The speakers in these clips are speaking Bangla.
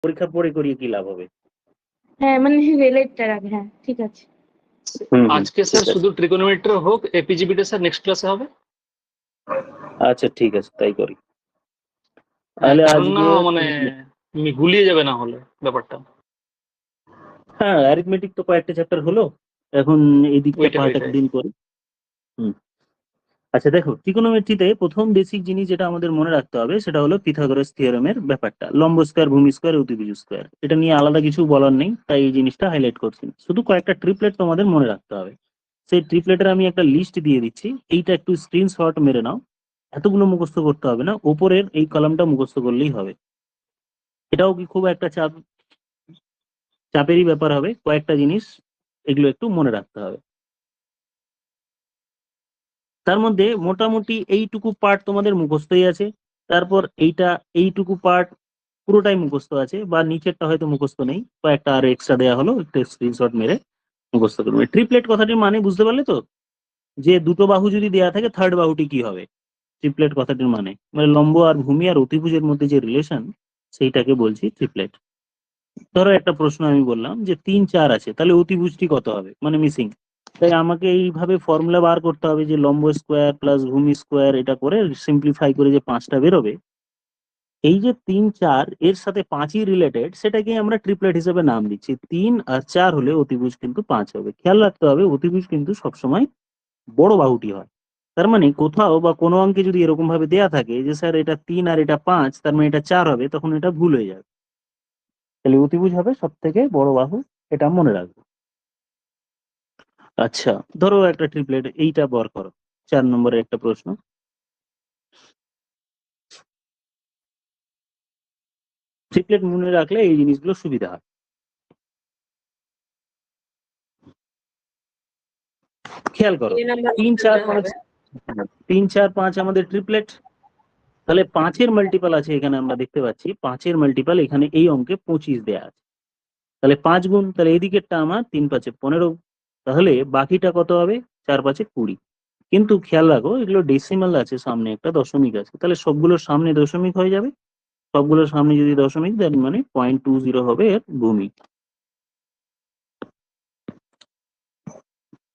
পরীক্ষার পরে করিয়ে কি লাভ হবে? হ্যাঁ মানে রিলেটটা রাখবে, হ্যাঁ ঠিক আছে। আজকে স্যার শুধু ট্রিগোনোমেট্রি হোক, এপিজিবিটা স্যার নেক্সট ক্লাসে হবে। আচ্ছা ঠিক আছে, তাই করি। তাহলে তাহলে না আজকে মানে গুলিয়ে যাবে না হলে ব্যাপারটা। হ্যাঁ, অ্যারিথমেটিক তো কয়েকটা চ্যাপ্টার হলো, এখন এই দিকটা ওইটাই, কয়েকটা ওইটাই। দিন করি। আচ্ছা দেখো, ত্রিকোণমিতিতে প্রথম বেসিক জিনিস যেটা আমাদের মনে রাখতে হবে সেটা হলো পিথাগোরাস থিওরেমের ব্যাপারটা, লম্ব স্কয়ার, ভূমি স্কয়ার, অতিভুজ স্কয়ার। এটা নিয়ে আলাদা কিছু বলার নেই, তাই এই জিনিসটা হাইলাইট করছি। শুধু কয়েকটা ট্রিপলেট তোমাদের মনে রাখতে হবে। সেই ট্রিপলেটের আমি একটা লিস্ট দিয়ে দিচ্ছি, এইটা একটু স্ক্রিনশট মেরে নাও। এতগুলো মুখস্থ করতে হবে না, ওপরের এই কলামটা মুখস্থ করলেই হবে। এটাও কি খুব একটা চাপেরই ব্যাপার হবে, কয়েকটা জিনিস এগুলো একটু মনে রাখতে হবে। তার মধ্যে মোটামুটি এইটুকু পার্ট তোমাদের মুখস্থই আছে, তারপর এইটুকু পার্ট পুরোটাই মুখস্থ আছে, বা নিচেরটা হয়তো মুখস্থ নেই, কয়েকটা আর এক্সট্রা দেওয়া হলো, একটু স্ক্রিনশট মেরে মুখস্থ করবে। ট্রিপলেট কথাটির মানে বুঝতে পারলে তো, যে দুটো বাহু যদি দেওয়া থাকে থার্ড বাহুটি কি হবে, ট্রিপলেট কথাটির মানে লম্ব আর ভূমি আর অতিভুজের মধ্যে যে রিলেশন, সেইটাকে বলছি ট্রিপলেট। ধরো একটা প্রশ্ন আমি বললাম যে 3 4 আছে, তাহলে অতিভুজটি কত হবে, মানে মিসিং। তাই আমাকে এইভাবে ফর্মুলা বার করতে হবে যে লম্ব স্কোয়ার প্লাস ভূমি স্কোয়ার, এটা করে সিম্পলিফাই করে যে 5টা বেরোবে, এই যে 3 4 এর সাথে 5ই রিলেটেড, সেটাকে আমরা ট্রিপলেট হিসেবে নাম দিচ্ছি। 3 আর 4 হলে অতিভুজ কিন্তু 5 হবে। খেয়াল রাখতে হবে অতিভুজ কিন্তু সবসময় বড় বাহুটি হয়। তার মানে কোথাও বা কোনো অঙ্কে যদি এরকম ভাবে দেয়া থাকে যে স্যার এটা 3 আর এটা 5, তার মানে এটা 4 হবে, তখন এটা ভুল হয়ে যাবে। তাহলে অতিভুজ হবে সব থেকে বড় বাহু, এটা মনে রাখবো। আচ্ছা ধরো একটা ট্রিপলেট, এইটা বার করো, 4 নম্বরের একটা প্রশ্ন। ট্রিপলেট মনে রাখলে এই জিনিসগুলো সুবিধা হয়। খেয়াল করো, 3 4 5 আমাদের ট্রিপলেট। তাহলে 5-এর মাল্টিপাল আছে এখানে, আমরা দেখতে পাচ্ছি 5-এর মাল্টিপাল এখানে এই অঙ্কে 25 দেয়া আছে। তাহলে 5 গুণ, তাহলে এদিকেরটা আমার 3 5 15, তাহলে বাকিটা কত হবে, 4 5 20। কিন্তু খেয়াল রাখো এগুলো ডেসিমাল আছে, সামনে একটা দশমিক আছে, তাহলে সবগুলোর সামনে দশমিক হয়ে যাবে। সবগুলোর সামনে যদি দশমিক দেন মানে 0.20 হবে এর ভূমি।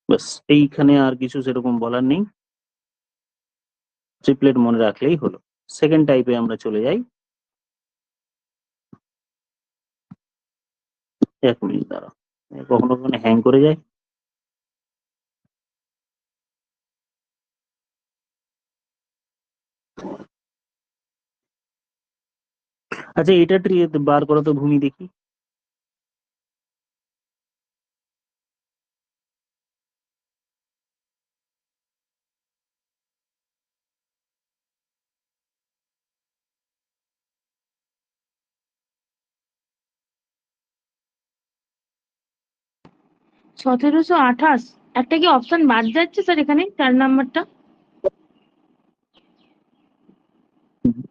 বাস, এইখানে আর কিছু সেরকম বলার নেই, ট্রিপলেট মনে রাখলেই হলো। সেকেন্ড টাইপে আমরা চলে যাই। 1 মিনিট দাঁড়াও, কখনো কখনো হ্যাং করে যায়। আচ্ছা এটা বার করো তো ভূমি দেখি। সতেরোশো আঠাশ। একটা কি অপশন বাদ যাচ্ছে স্যার এখানে, 4 নাম্বারটা?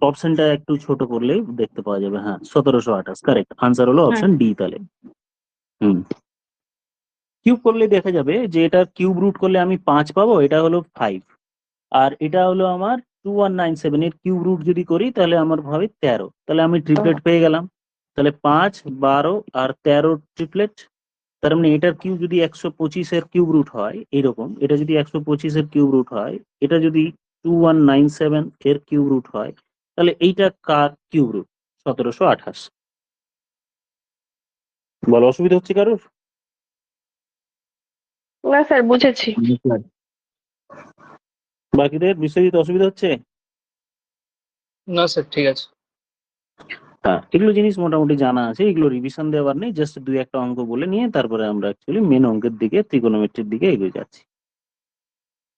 অপশনটা একটু ছোট করলেই দেখতে পাওয়া যাবে। হ্যাঁ 1728 কারেক্ট আনসার হলো অপশন ডি। তাহলে কিউব করলে দেখা যাবে যে এটা কিউব রুট করলে আমি 5 পাবো, এটা হলো 5, আর এটা হলো আমার 2197। এর কিউব রুট যদি করি তাহলে আমার হবে 13, তাহলে আমি ট্রিপলেট পেয়ে গেলাম। তাহলে 5 12 আর 13 ট্রিপলেট। তার মানে এটার কিউব যদি 125-এর কিউব রুট হয়, এইরকম এটা যদি 125-এর কিউব রুট হয়, এটা যদি 2197 এর কিউব রুট হয়, তাহলে এইটা কার কিউব রুট, 1728। বলো অসুবিধা হচ্ছে কারোর? না স্যার, বুঝেছি। বাকিদের বিশ্বজিৎ অসুবিধা হচ্ছে? না স্যার ঠিক আছে। হ্যাঁ এগুলো জিনিস মোটামুটি জানা আছে, এগুলো রিভিশন দেওয়ার নেই, জাস্ট 2 1টা অঙ্ক বলে নিয়ে তারপরে আমরা অ্যাকচুয়ালি মেন অঙ্কের দিকে, ত্রিকোণমিতির দিকে এগিয়ে যাচ্ছি।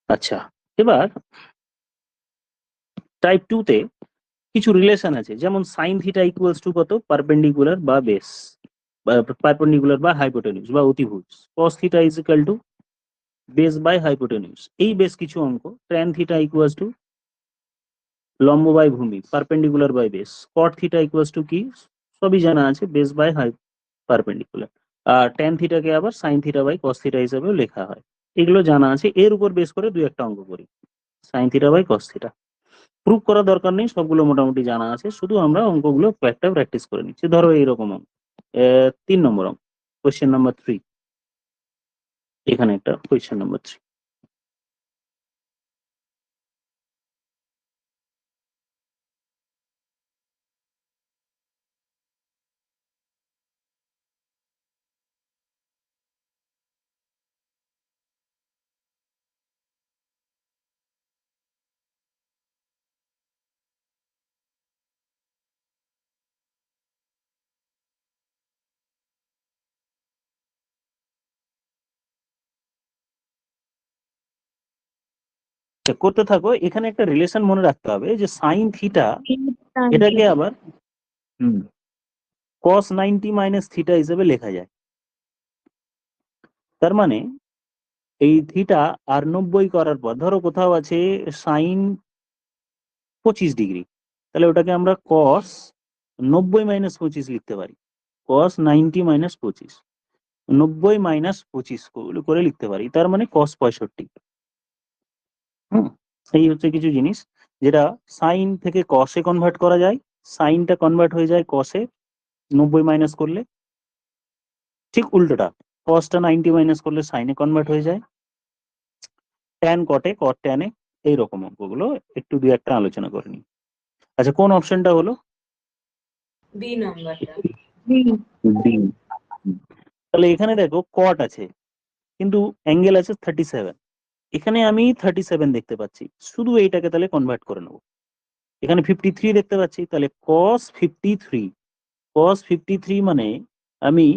আচ্ছা এবার টাইপ 2 তে কিছু রিলেশন আছে, যেমন সাইন থিটা ইকুয়ালস টু কত, পারপেন্ডিকুলার বা বেস, বা পারপেন্ডিকুলার বা হাইপোটেনিউস বা অতিভুজ। Cos theta is equal to base by hypotenuse, এই বেশ কিছু অঙ্ক। ট্যান থিটা ইকুয়ালস টু লম্ব বাই ভূমি, perpendicular by base. Cot theta equals to কি, সবই জানা আছে, বেস বাই পারপেন্ডিকুলার। আর ট্যান থিটাকে আবার sine theta by cos theta হিসেবেও লেখা হয়, এগুলো জানা আছে। এর উপর বেস করে 2 1টা অঙ্ক করি, sine theta by cos theta. Prove করার দরকার নেই, সবগুলো মোটামুটি জানা আছে, শুধু আমরা অঙ্কগুলো কয়েকটা প্র্যাকটিস করে নিচ্ছি। ধরো এইরকম অঙ্ক 3 নম্বর অঙ্ক, কোয়েশ্চেন নাম্বার 3। এখানে একটা কোয়েশ্চেন নাম্বার 3। করতে থাকো। এখানে একটা রিলেশন মনে রাখতে হবে যে সাইন থিটা এটাকে আবার cos 90 মাইনাস থিটা হিসেবে লেখা যায়। তার মানে এই থিটা আর 90 করার পর ধরো কোথাও আছে সাইন 25 ডিগ্রি, তাহলে ওটাকে আমরা cos 90 মাইনাস 25 লিখতে পারি। cos 90 মাইনাস 25, 90 মাইনাস 25 করে লিখতে পারি, তার মানে cos 65। এই হচ্ছে কিছু জিনিস যেটা সাইন থেকে কসে কনভার্ট করা যায়, সাইনটা কনভার্ট হয়ে যায় কসে 90 মাইনাস করলে, ঠিক উল্টোটা কসটা 90 মাইনাস করলে সাইনে কনভার্ট হয়ে যায়, ট্যান কটে কট ট্যানে, এইরকম অঙ্কগুলো একটু দুই একটা আলোচনা করে নি। আচ্ছা, কোন অপশনটা হলো? বি নাম্বারটা। বি। তাহলে এখানে দেখো কট আছে কিন্তু অ্যাঙ্গেল আছে 37, এখানে আমি 37 দেখতে পাচ্ছি, শুধু এইটাকে তাহলে কনভার্ট করে নেবো। এখানে 53 দেখতে পাচ্ছি, তাহলে cos 53, cos 53 মানে আমি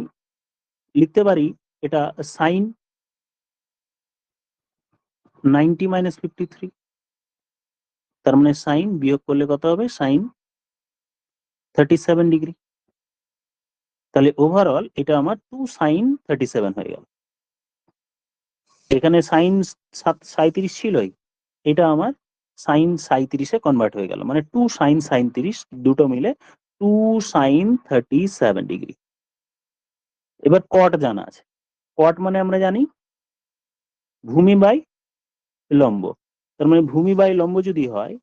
লিখতে পারি এটা সাইন 90 মাইনাস 53, তার মানে সাইন বিয়োগ করলে কত হবে, সাইন 37 ডিগ্রি। তাহলে ওভারঅল এটা আমার 2 সাইন 37 হয়ে গেল। এখানে সাইন 37 ছিলই, এটা আমার সাইন 37-এ কনভার্ট হয়ে গেল, মানে 2 সাইন 37 দুটো মিলে 2 সাইন 37 ডিগ্রি। এবার কট জানা আছে, কট মানে আমরা জানি ভূমি বাই লম্ব, তার মানে ভূমি বাই লম্ব যদি হয়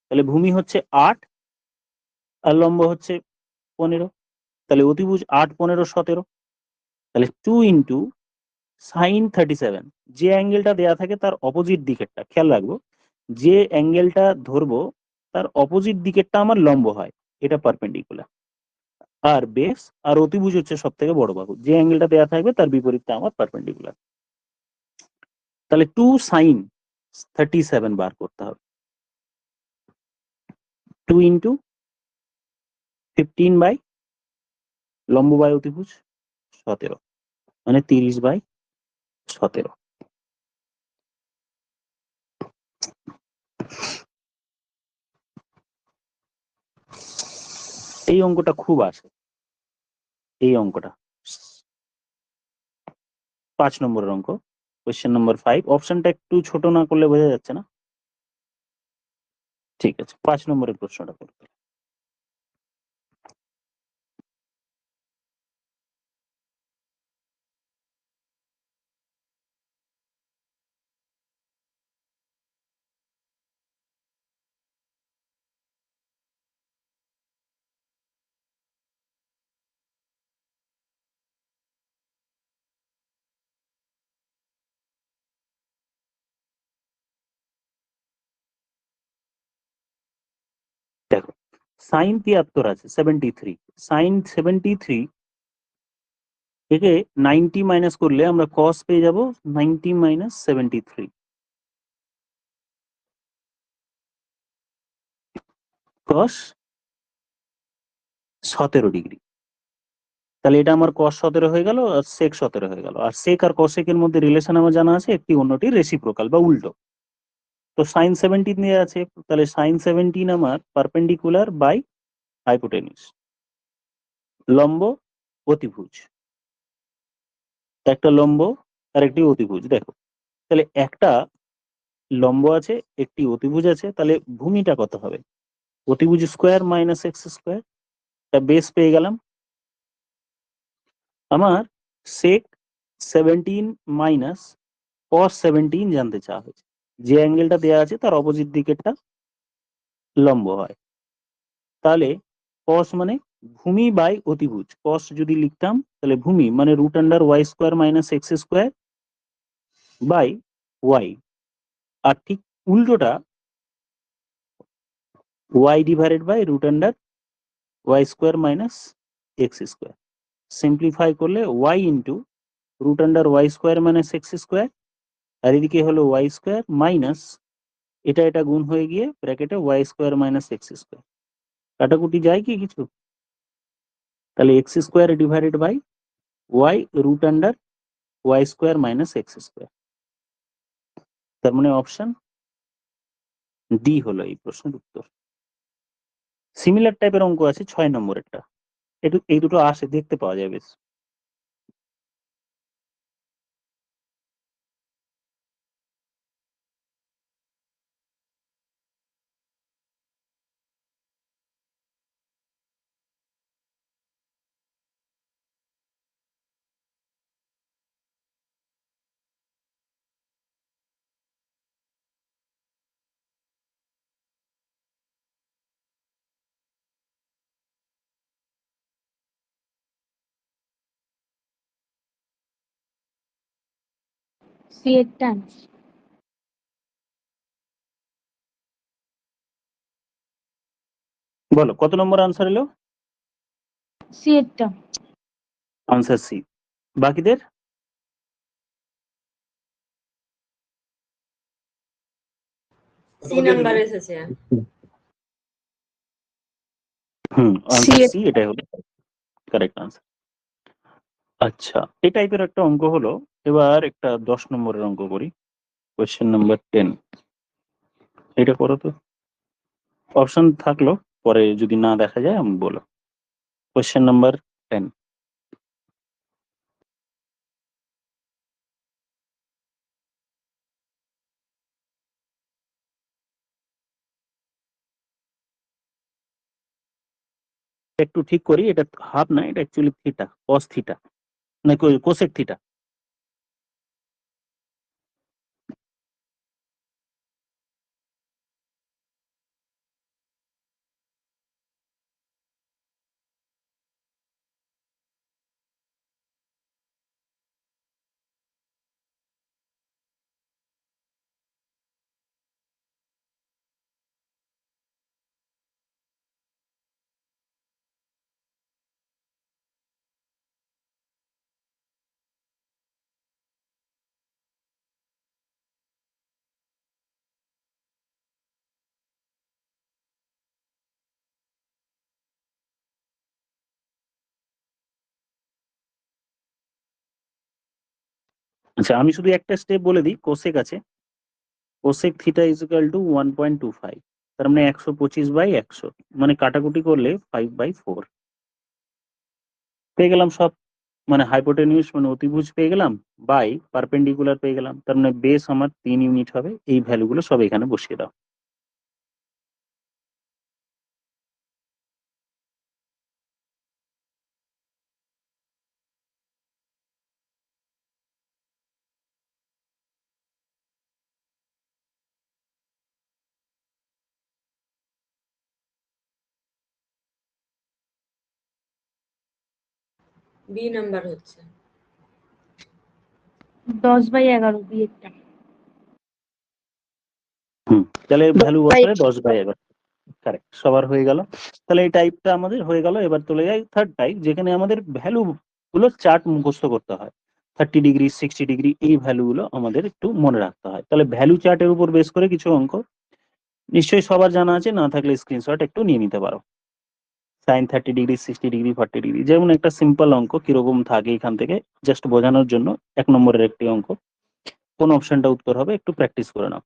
তাহলে ভূমি হচ্ছে 8 আর লম্ব হচ্ছে 15, তাহলে অতিভুজ 8, 15, 17, তাহলে 2 ইন্টু সাইন 37, যে অ্যাঙ্গেলটা দেয়া থাকে তার অপোজিট দিকেরটা খেয়াল রাখবো, যে অ্যাঙ্গেলটা ধরবো তার অপোজিট দিকেরটা আমার লম্ব হয়, এটা পারপেন্ডিকুলার, আর বেস আর অতিভুজ হচ্ছে সব থেকে বড় বাহু, যে অ্যাঙ্গেলটা দেয়া থাকবে তার বিপরীতটা আমার পারপেন্ডিকুলার। তাহলে 2 সাইন 37 বার করতে হবে, 2 ইন্টু 15 বাই লম্ব বাই অতিভুজ 17, মানে 30/17। এই অঙ্কটা খুব আসে, এই অঙ্কটা 5 নম্বরের অঙ্ক, কোয়েশ্চেন নম্বর 5। অপশনটা একটু ছোট না করলে বোঝা যাচ্ছে না, ঠিক আছে 5 নম্বরের প্রশ্নটা করতে। দেখো সাইন 73 আছে 73, সাইন 73 থেকে 90 মাইনাস করলে আমরা কস পেয়ে যাব 90 মাইনাস 73, কস 17 ডিগ্রি। তাহলে এটা আমার কস 17 হয়ে গেল আর সেক 17 হয়ে গেল, আর সেক আর কসেকের মধ্যে রিলেশন আমার জানা আছে, একটি অন্যটি রেসিপ্রোকাল বা উল্টো। তো সাইন 17 নিয়ে আছে, তাহলে সাইন 17 আমার পারপেন্ডিকুলার বাই হাইপোটেনিউস, লম্ব অতিভুজ, একটা লম্ব আর একটি অতিভুজ। দেখো তাহলে একটা লম্ব আছে একটি অতিভুজ আছে, তাহলে ভূমিটা কত হবে, অতিভুজ স্কোয়ার মাইনাস এক্স স্কোয়ার, তা বেস পেয়ে গেলাম। আমার সেক 17 মাইনাস cos 17 জানতে চাওয়া হয়েছে, যে অ্যাঙ্গেলটা দেওয়া আছে তার অপোজিট দিকেরটা লম্ব হয়। তাহলে cos মানে ভূমি বাই অতিভুজ। cos যদি লিখতাম তাহলে ভূমি মানে √y² - x² বাই y। আর ঠিক উল্টোটা y divided by √y² - x²। Simplify করলে y ইন্টু √y² - x², আর এদিকে হলো y² মাইনাস এটা গুণ হয়ে গিয়ে ব্র্যাকেটে y² - x²। কাটাকুটি যায় কি কিছু? তাহলে x² divided by y √y² - x²। তার মানে অপশন ডি হলো এই প্রশ্নের উত্তর। সিমিলার টাইপের অঙ্ক আছে 6 নম্বরেরটা, এই দুটো আসে, দেখতে পাওয়া যায় বেশ। সি এরটা বলো কত নম্বর আনসার এলো? সি এরটা আনসার সি। বাকিদের সি নাম্বার এসেছে। আনসার সি, এটাই হলো কারেক্ট আনসার। আচ্ছা, এই টাইপের একটা অঙ্ক হলো। এবার একটা 10 নম্বরের অঙ্ক করি। Question number 10। এটা করো তো, অপশন থাকলো, পরে যদি না দেখা যায় আমি বলো। Question number 10। একটু ঠিক করি, এটা হাফ না, এটা অ্যাকচুয়ালি থিটা, cos থিটা না কোসেক থিটা। আচ্ছা, আমি শুধু একটা স্টেপ বলে দিই। কোসেক আছে, কোসেক থিটা ইজিক্যাল টু 1.25, তার মানে 125/100, মানে কাটাকুটি করলে 5/4 পেয়ে গেলাম সব। মানে হাইপোটেনিউস মানে অতিভুজ পেয়ে গেলাম, বাই পারপেন্ডিকুলার পেয়ে গেলাম, তার মানে বেস আমার 3 ইউনিট হবে। এই ভ্যালুগুলো সব এখানে বসিয়ে দাও। বি নাম্বার হচ্ছে। 10/11 বি এরটা। তাহলে ভ্যালু বসালে 10/11। কারেক্ট, সবার হয়ে গেল। তাহলে এই টাইপটা আমাদের হয়ে গেল। এবার চলে যাই থার্ড টাইপ, যেখানে আমাদের ভ্যালু গুলো চার্ট মুখস্থ করতে হয়। 30°, 60°, এই ভ্যালুগুলো আমাদের একটু মনে রাখতে হয়। তাহলে ভ্যালু চার্টের উপর বেস করে কিছু অঙ্ক নিশ্চয়ই সবার জানা আছে, না থাকলে স্ক্রিনশট একটু নিয়ে নিতে পারো। সাইন 30°, 60°, 40°, যেমন একটা সিম্পল অঙ্ক কিরকম থাকে এখান থেকে জাস্ট বোঝানোর জন্য 1 নম্বরের একটি অঙ্ক। কোন অপশনটা উত্তর হবে একটু প্র্যাকটিস করে নাও।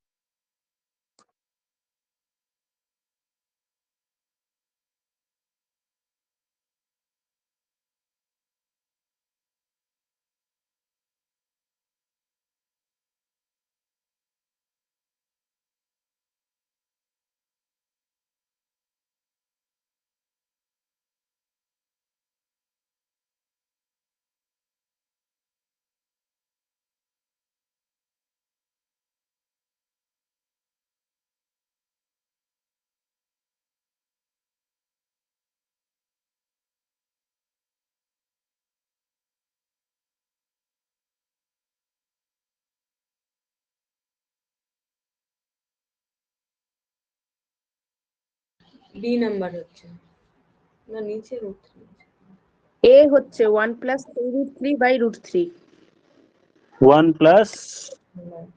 বি নাম্বার হচ্ছে, না নিচে রুট থ্রি। এ হচ্ছে 1 plus 3√3 by √3, 1 plus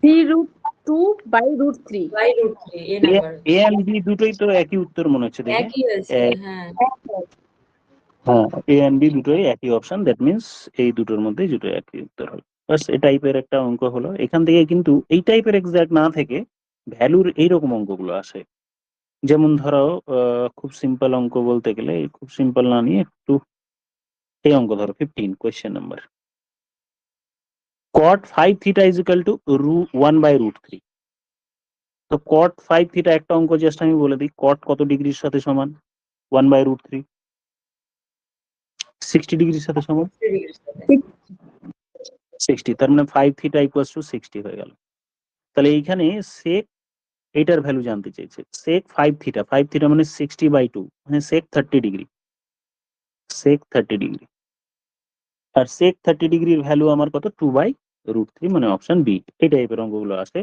3√2 by √3। By root three, এ নাম্বার হচ্ছে। এ এন্ড বি দুটোই তো একই উত্তর মনে হচ্ছে দেখে। একই হয়েছে, হ্যাঁ। হ্যাঁ, এ এন্ড বি দুটোই একই অপশন, দ্যাট মিনস এই দুটোর মধ্যে দুটো একই উত্তর হবে। বাস এই টাইপের একটা অঙ্ক হলো। এখান থেকে কিন্তু এই টাইপের এক্সাক্ট না থেকে ভ্যালুর এইরকম অঙ্কগুলো আসে। যেমন ধরো খুব সিম্পল অঙ্ক বলতে গেলে, খুব সিম্পল না নিয়ে একটু এই অঙ্ক ধরো 15 question number, cot 5 theta is equal to 1/√3। তো cot 5 theta একটা অঙ্ক জাস্ট আমি বলে দিই, cot কত ডিগ্রির সাথে সমান? 1/√3, 60 ডিগ্রির সাথে সমান 60, তার মানে 5 থিটা ইকুয়ালস টু 60 হয়ে গেল। তাহলে এইখানে sec এইটার ভ্যালু জানতে চাইছে, sec 5 থিটা, 5 থিটা মানে 60/2, মানে sec 30 ডিগ্রি, sec 30 ডিগ্রি। আর sec 30 ডিগ্রির ভ্যালু আমার কত? 2/√3, মানে অপশন বি। এই টাইপের অঙ্কগুলো আসে।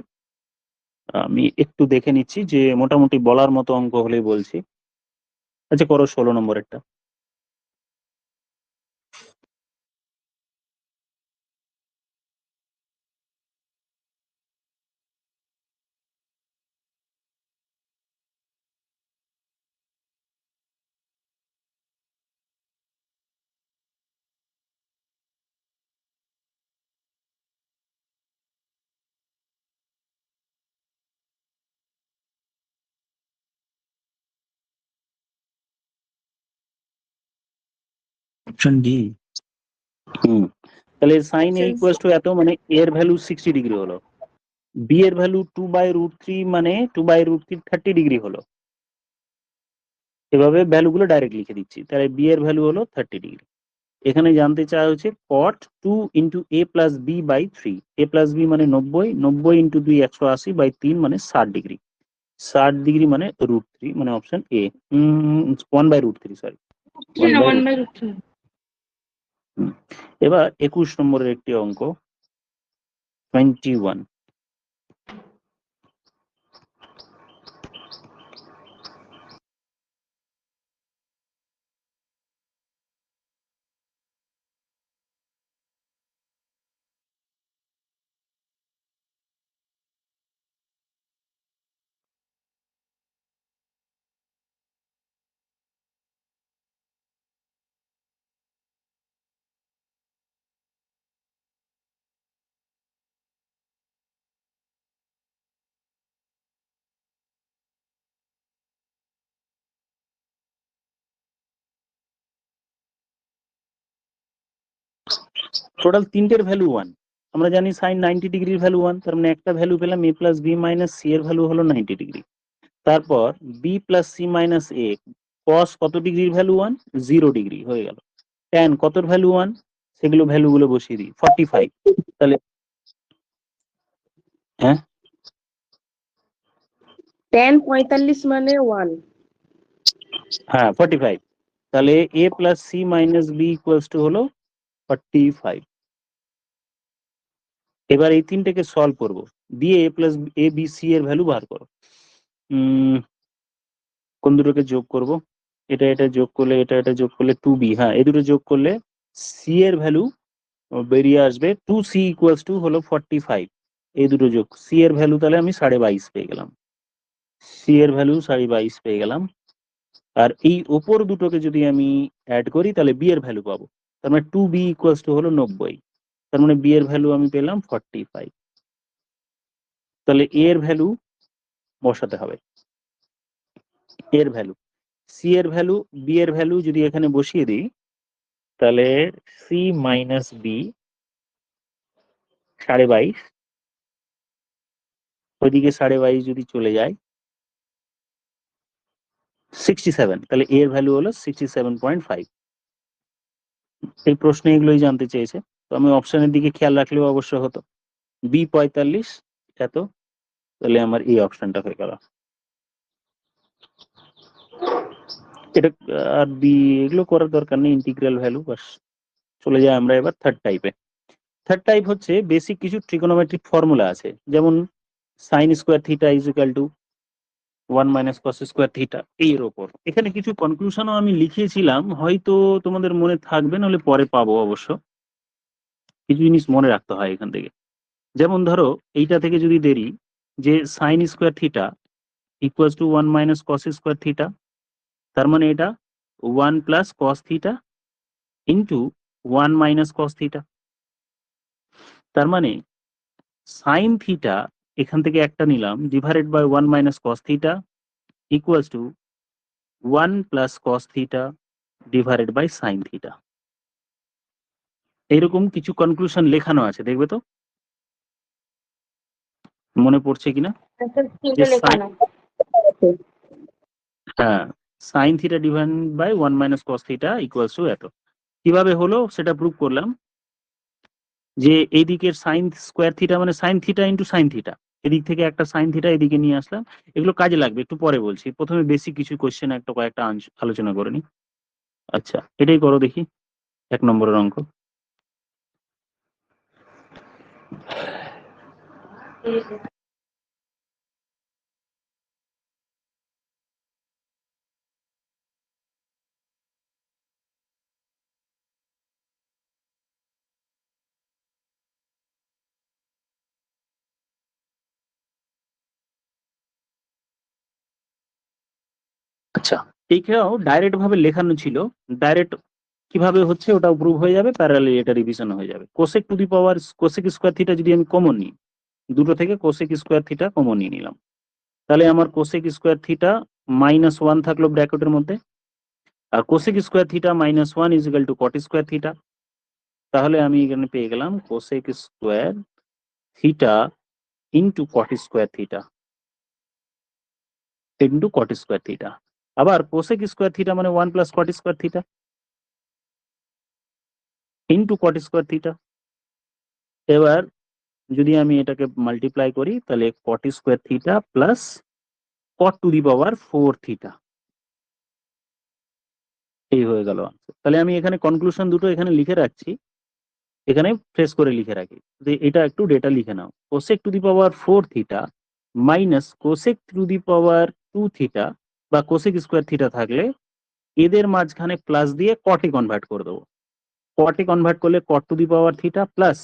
আমি একটু দেখে নিচ্ছি যে মোটামুটি বলার মতো অঙ্ক হলেই বলছি। আচ্ছা করো 16 নম্বরেরটা। Option D. তাহলে sine A Option equals to এত, মানে এর ভ্যালু 60 ডিগ্রি হলো, বি এর ভ্যালু 2/√3 মানে 2/√3 30 ডিগ্রি হলো। এভাবে ভ্যালুগুলো ডাইরেক্ট লিখে দিচ্ছি। তাহলে বি এর ভ্যালু হলো 30 ডিগ্রি। এখানে জানতে চাওয়া হচ্ছে cot 2 into a plus B by 3, a plus B মানে 90, 90 ইন্টু 2 180 বাই 3 মানে 60 ডিগ্রি, 60 ডিগ্রি মানে √3, মানে অপশন এ 1/√3, সরি 1/√3। এবার 21 নম্বরের একটি অঙ্ক 21। টোটাল তিনটের ভ্যালু 1। আমরা জানি সাইন 90 ডিগ্রির ভ্যালু 1, তার মানে একটা ভ্যালু পেলাম a plus B minus C এর ভ্যালু হলো 90 ডিগ্রি। তারপর B plus C minus A, cos কত ডিগ্রির ভ্যালু 1? 0 ডিগ্রি হয়ে গেল। ট্যান কতর ভ্যালু 1? সেগুলো ভ্যালুগুলো বসিয়ে দিই, 45। তাহলে হ্যাঁ, tan 45 মানে 1। হ্যাঁ 45। তাহলে a plus C minus B equals to হলো 45। এবার এই তিনটাকে সলভ করব, দিয়ে a plus A B C এর ভ্যালু বার করো। কোন দুটোকে যোগ করব? এটা এটা যোগ করলে, এটা যোগ করলে 2b, হ্যাঁ এই দুটো যোগ করলে সি এর ভ্যালু বেরিয়ে আসবে 2c ইকুয়ালস টু হলো 45। এই দুটো যোগ, সি এর ভ্যালু তাহলে আমি 22.5 পেয়ে গেলাম, সি এর ভ্যালু 22.5 পেয়ে গেলাম। আর এই ওপর দুটোকে যদি আমি অ্যাড করি তাহলে বি এর ভ্যালু পাবো, তার মানে 2b ইকুয়ালস টু হলো 90, তার মানে বি এর ভ্যালু আমি পেলাম 45। তাহলে এ এর ভ্যালু বসাতে হবে, এর ভ্যালু, সি এর ভ্যালু, বি এর ভ্যালু যদি এখানে বসিয়ে দিই তাহলে সি মাইনাস বি 22.5, ওইদিকে 22.5 যদি চলে যায় 67, তাহলে এর ভ্যালু হলো 67.5। এই প্রশ্নে এগুলোই জানতে চেয়েছে, তো আমি অপশনের দিকে খেয়াল রাখলেও অবশ্য হতো। বি 45 এত, তাহলে আমার এই অপশনটা হয়ে গেল। এটা আর বি এগুলো করার দরকার নেই, ইন্টিগ্রাল ভ্যালু বাস। চলে যায় আমরা এবার থার্ড টাইপে। থার্ড টাইপ হচ্ছে বেসিক কিছু ট্রিগোনোমেট্রিক ফর্মুলা আছে, যেমন sign square theta is equal to 1 minus cos square theta এর ওপর। এখানে কিছু কনক্লুশনও আমি লিখিয়েছিলাম, হয়তো তোমাদের মনে থাকবে, নাহলে পরে পাবো অবশ্য। কিছু জিনিস মনে রাখতে হয় এখান থেকে। যেমন ধরো এইটা থেকে যদি দেরি যে sine square theta equals to 1 minus cos square theta, তার মানে এটা 1 plus cos theta into 1 minus cos theta. তার মানে সাইন থিটা এখান থেকে একটা নিলাম divided by 1 minus cos theta equals to 1 plus cos theta divided by sine theta. এইরকম কিছু কনক্লুশন লেখানো আছে, দেখবে তো মনে পড়ছে কিনা। স্যার যে স্ক্রিনে লেখানো। হ্যাঁ, sine theta divide by 1 minus cos theta equals to এত। কিভাবে হলো সেটা প্রুভ করলাম, যে এই দিকের সাইন স্কোয়ার থিটা মানে sine theta into sine theta, এদিক থেকে একটা সাইন থিটা এদিকে নিয়ে আসলাম। এগুলো কাজে লাগবে, একটু পরে বলছি, প্রথমে বেসিক কিছু কোশ্চেন একটা কয়েকটা আলোচনা করে নি। আচ্ছা, এটাই করো দেখি, 1 নম্বরের অঙ্ক। আচ্ছা, এইখানেও ডাইরেক্ট ভাবে লেখানো ছিল, ডাইরেক্ট কিভাবে হচ্ছে ওটাও প্রুভ হয়ে যাবে, প্যারালালি এটা রিভিশন হয়ে যাবে। Cosec to the power cosec square theta যদি আমি কমন নিই, দুটো থেকে কোসেক স্কোয়ার থিটা কমন নিয়ে নিলাম, তাহলে আমার কোসেক স্কোয়ার থিটা -1 থাকলো ব্র্যাকেটের মধ্যে, আর cosec square theta -1 is equal to cot square theta. তাহলে আমি এখানে পেয়ে গেলাম cosec square theta into cot square theta into cot square theta. আবার কোসেক স্কোয়ার থিটা মানে 1 plus cot square theta into cot square theta. এবার যদি আমি এটাকে মাল্টিপ্লাই করি, তাহলে cot square theta plus cot to the power 4 theta, এই হয়ে গেল answer। তাহলে আমি এখানে কনক্লুশন দুটো এখানে লিখে রাখছি, এখানে ফ্রেশ করে লিখে রাখি যে এটা একটু ডেটা লিখে নাও। Cosec to the power 4 theta minus cosec to the power 2 theta বা কোসেক স্কোয়ার থিটা থাকলে এদের মাঝখানে প্লাস দিয়ে কটে কনভার্ট করে দেবো। কটে কনভার্ট করলে cot to the power theta plus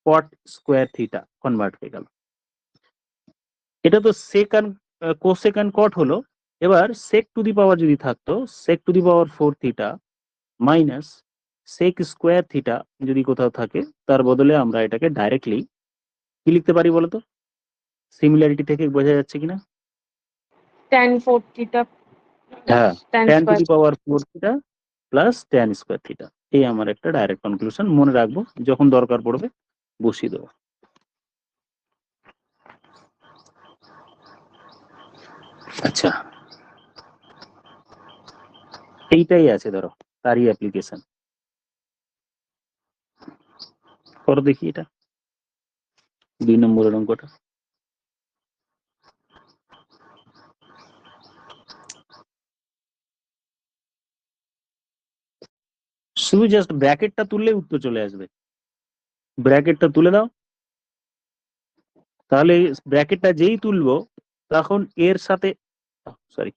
cot square theta convert হয়ে গেল। এটা তো sec and cosec and cot হলো। এবার সেক টু দি পাওয়ার যদি থাকতো, sec to the power 4 theta minus sec square theta যদি কোথাও থাকে, তার বদলে আমরা এটাকে ডাইরেক্টলি কি লিখতে পারি বলতো, সিমিলারিটি থেকে বোঝা যাচ্ছে কিনা। tan 4 থিটা হ্যাঁ, tan tan টু স্কয়ার। দি power 4 theta plus tan square theta, এই আমার একটা ডাইরেক্ট কনক্লুশন। মনে রাখবো, যখন দরকার পড়বে বসিয়ে দেবো। আচ্ছা, এইটাই আছে ধরো, তারই অ্যাপ্লিকেশন করো দেখি। এটা 2 নম্বরের অঙ্কটা। শুধু জাস্ট ব্র্যাকেটটা তুললে উত্তর চলে আসবে। ব্র্যাকেটটা তুলে দাও, তাহলে ব্র্যাকেটটা যেই তুলবো তখন এর সাথে, সরি,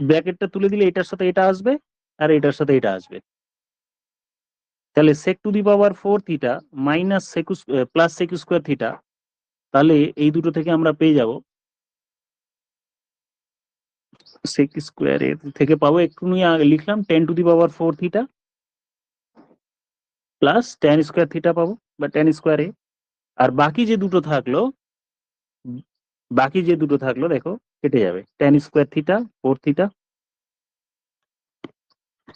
ব্র্যাকেটটা তুলে দিলে এটার সাথে এটা আসবে আর এটার সাথে এটা আসবে। তাহলে sec to the power 4 theta minus sec plus sec square theta, তাহলে এই দুটো থেকে আমরা পেয়ে যাব সেক স্কোয়ার এর থেকে পাবো, একটু নিয়ে লিখলাম 10 to the power 4 theta plus tan square theta পাবো বা tan স্কোয়ার এ। আর বাকি যে দুটো থাকলো দেখো কেটে যাবে, tan square theta 4 theta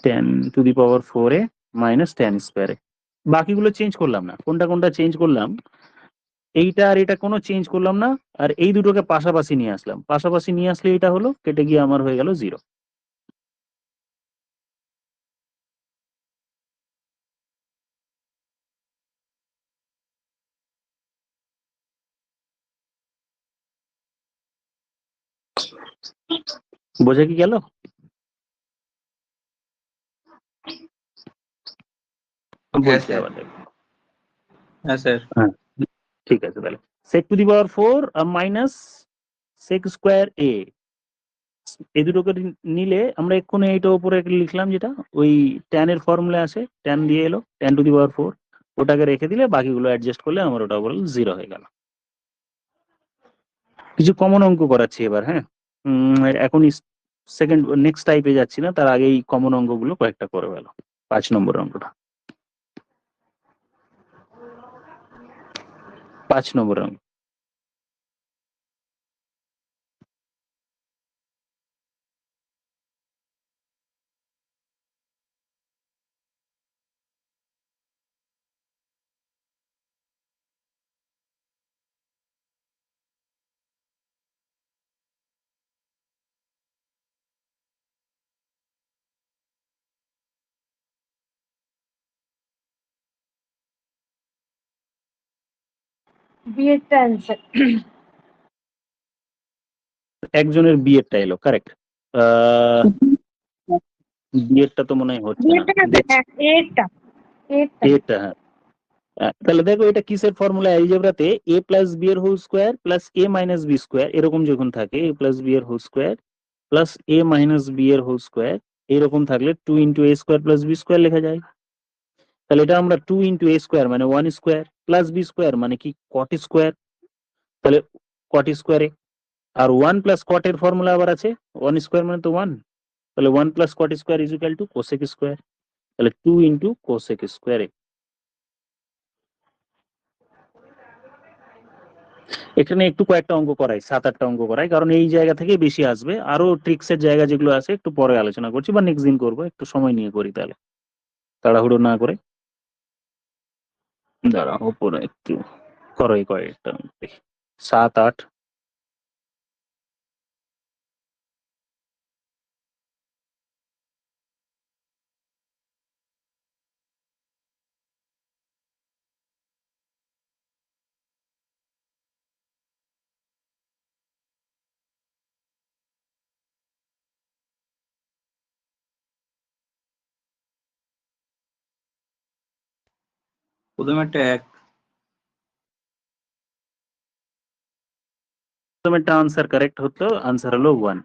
10 to the power 4 A minus tan square A. বাকিগুলো চেঞ্জ করলাম না, কোনটা কোনটা চেঞ্জ করলাম, এইটা আর এটা কোনো চেঞ্জ করলাম না, আর এই দুটোকে পাশাপাশি নিয়ে আসলাম, পাশাপাশি নিয়ে আসলে এটা হলো, কেটে গিয়ে আমার হয়ে গেল 0। বোঝা কি গেল? বলছি স্যার। আবার দেখো। হ্যাঁ স্যার। হ্যাঁ, ঠিক আছে। তাহলে sec two the power 4 minus sec square a এই দুটোকে নিলে আমরা এক্ষুনি এইটা উপরে লিখলাম, যেটা ওই tan এর ফর্মুলা আছে, tan দিয়ে এলো tan টু দি পাওয়ার 4, ওটাকে রেখে দিলে বাকিগুলো অ্যাডজাস্ট করলে আমার ওটা বল 0 হয়ে গেল। কিছু কমন অঙ্ক করাচ্ছি এবার, হ্যাঁ। এখন সেকেন্ড নেক্সট টাইপে যাচ্ছি না, তার আগেই কমন অঙ্কগুলো কয়েকটা করে গেল। 5 নম্বর অঙ্কটা, 5 নম্বর অঙ্ক। বিয়েরটা অ্যান্সার। একজনের বিয়েরটা এলো কারেক্ট। বিয়েরটা তো মনে হয় হচ্ছে না, বিয়েরটা না, দেখছি এরটা এরটা এটা। হ্যাঁ, তাহলে দেখো এটা কিসের ফর্মুলা? অ্যালজেব্রাতে a প্লাস বি এর whole square plus a minus B square এরকম যখন থাকে, a প্লাস বি এর whole square plus a minus B এর হোল স্কোয়ার এরকম থাকলে 2 into a square plus B square লেখা যায়। তাহলে এটা আমরা 2 ইন্টু a স্কোয়ার মানে 1 স্কোয়ার প্লাস বি স্কোয়ার মানে কি কট স্কোয়ার, তাহলে কট স্কোয়ারে। আর 1 প্লাস কট এর ফর্মুলা আবার আছে, 1 স্কোয়ার মানে তো 1, তাহলে 1 plus cot square is equal two cosec square, তাহলে 2 ইন্টু কোসেক স্কোয়ারে। এখানে একটু কয়েকটা অঙ্ক করাই, 7-8টা অঙ্ক করাই, কারণ এই জায়গা থেকে বেশি আসবে। আরো ট্রিক্সের জায়গা যেগুলো আছে একটু পরে আলোচনা করছি বা নেক্সট দিন করবো, একটু সময় নিয়ে করি তাহলে, তাড়াহুড়ো না করে। দাঁড়াও উপরে একটু করোই কয়েকটা দেখি, 7-8। প্রথমে একটা 1, প্রথম একটা আনসার কারেক্ট হতো, আনসার হলো 1।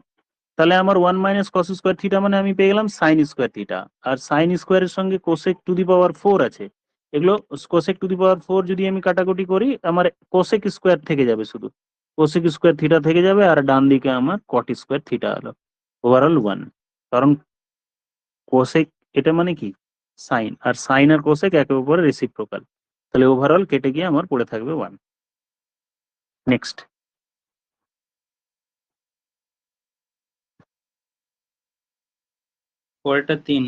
তাহলে আমার 1 মাইনাস কস স্কোয়ার থিটা মানে আমি পেয়ে গেলাম সাইন স্কোয়ার থিটা, আর সাইন স্কোয়ারের সঙ্গে কোসেক টু দি পাওয়ার 4 আছে। এগুলো কোসেক টু দি পাওয়ার 4 যদি আমি কাটাকুটি করি, আমার কোসেক স্কোয়ার থেকে যাবে, শুধু কোসেক স্কোয়ার থিটা থেকে যাবে, আর ডান দিকে আমার কট স্কোয়ার থিটা হলো ওভারঅল 1। কারণ কোসেক এটা মানে কি সাইন, আর সাইন আর কোসেক একে অপরের রেসিপ্রোকাল, তাহলে ওভারঅল কেটে গিয়ে আমার পড়ে থাকবে 1। নেক্সট, পরেরটা 3,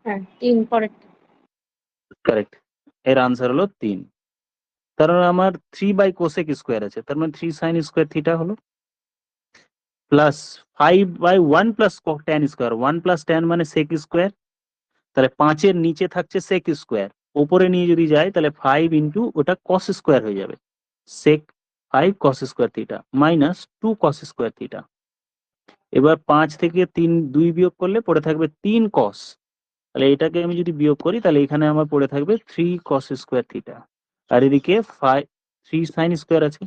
হ্যাঁ 3 পরেরটা। কারেক্ট, এর আনসার হলো 3। কারণ আমার 3 বাই কোসেক স্কোয়ার আছে, তার মানে 3 সাইন স্কোয়ার থিটা হলো, plus 5 by 1 plus tan square, 1 plus tan মানে সেক স্কোয়ার, তাহলে 5-এর নিচে থাকছে সেক স্কোয়ার, উপরে নিয়ে যদি যাই তাহলে 5 ইন্টু ওটা কস স্কোয়ার হয়ে যাবে, সেক 5 কস স্কোয়ার থিটা মাইনাস 2 কস স্কোয়ার থিটা। এবার 5 থেকে 3 2 বিয়োগ করলে পড়ে থাকবে 3 কস, তাহলে এটাকে আমি যদি বিয়োগ করি তাহলে এখানে আমার পড়ে থাকবে 3 কস স্কোয়ার থিটা, আর এদিকে 3 সাইন স্কোয়ার আছে,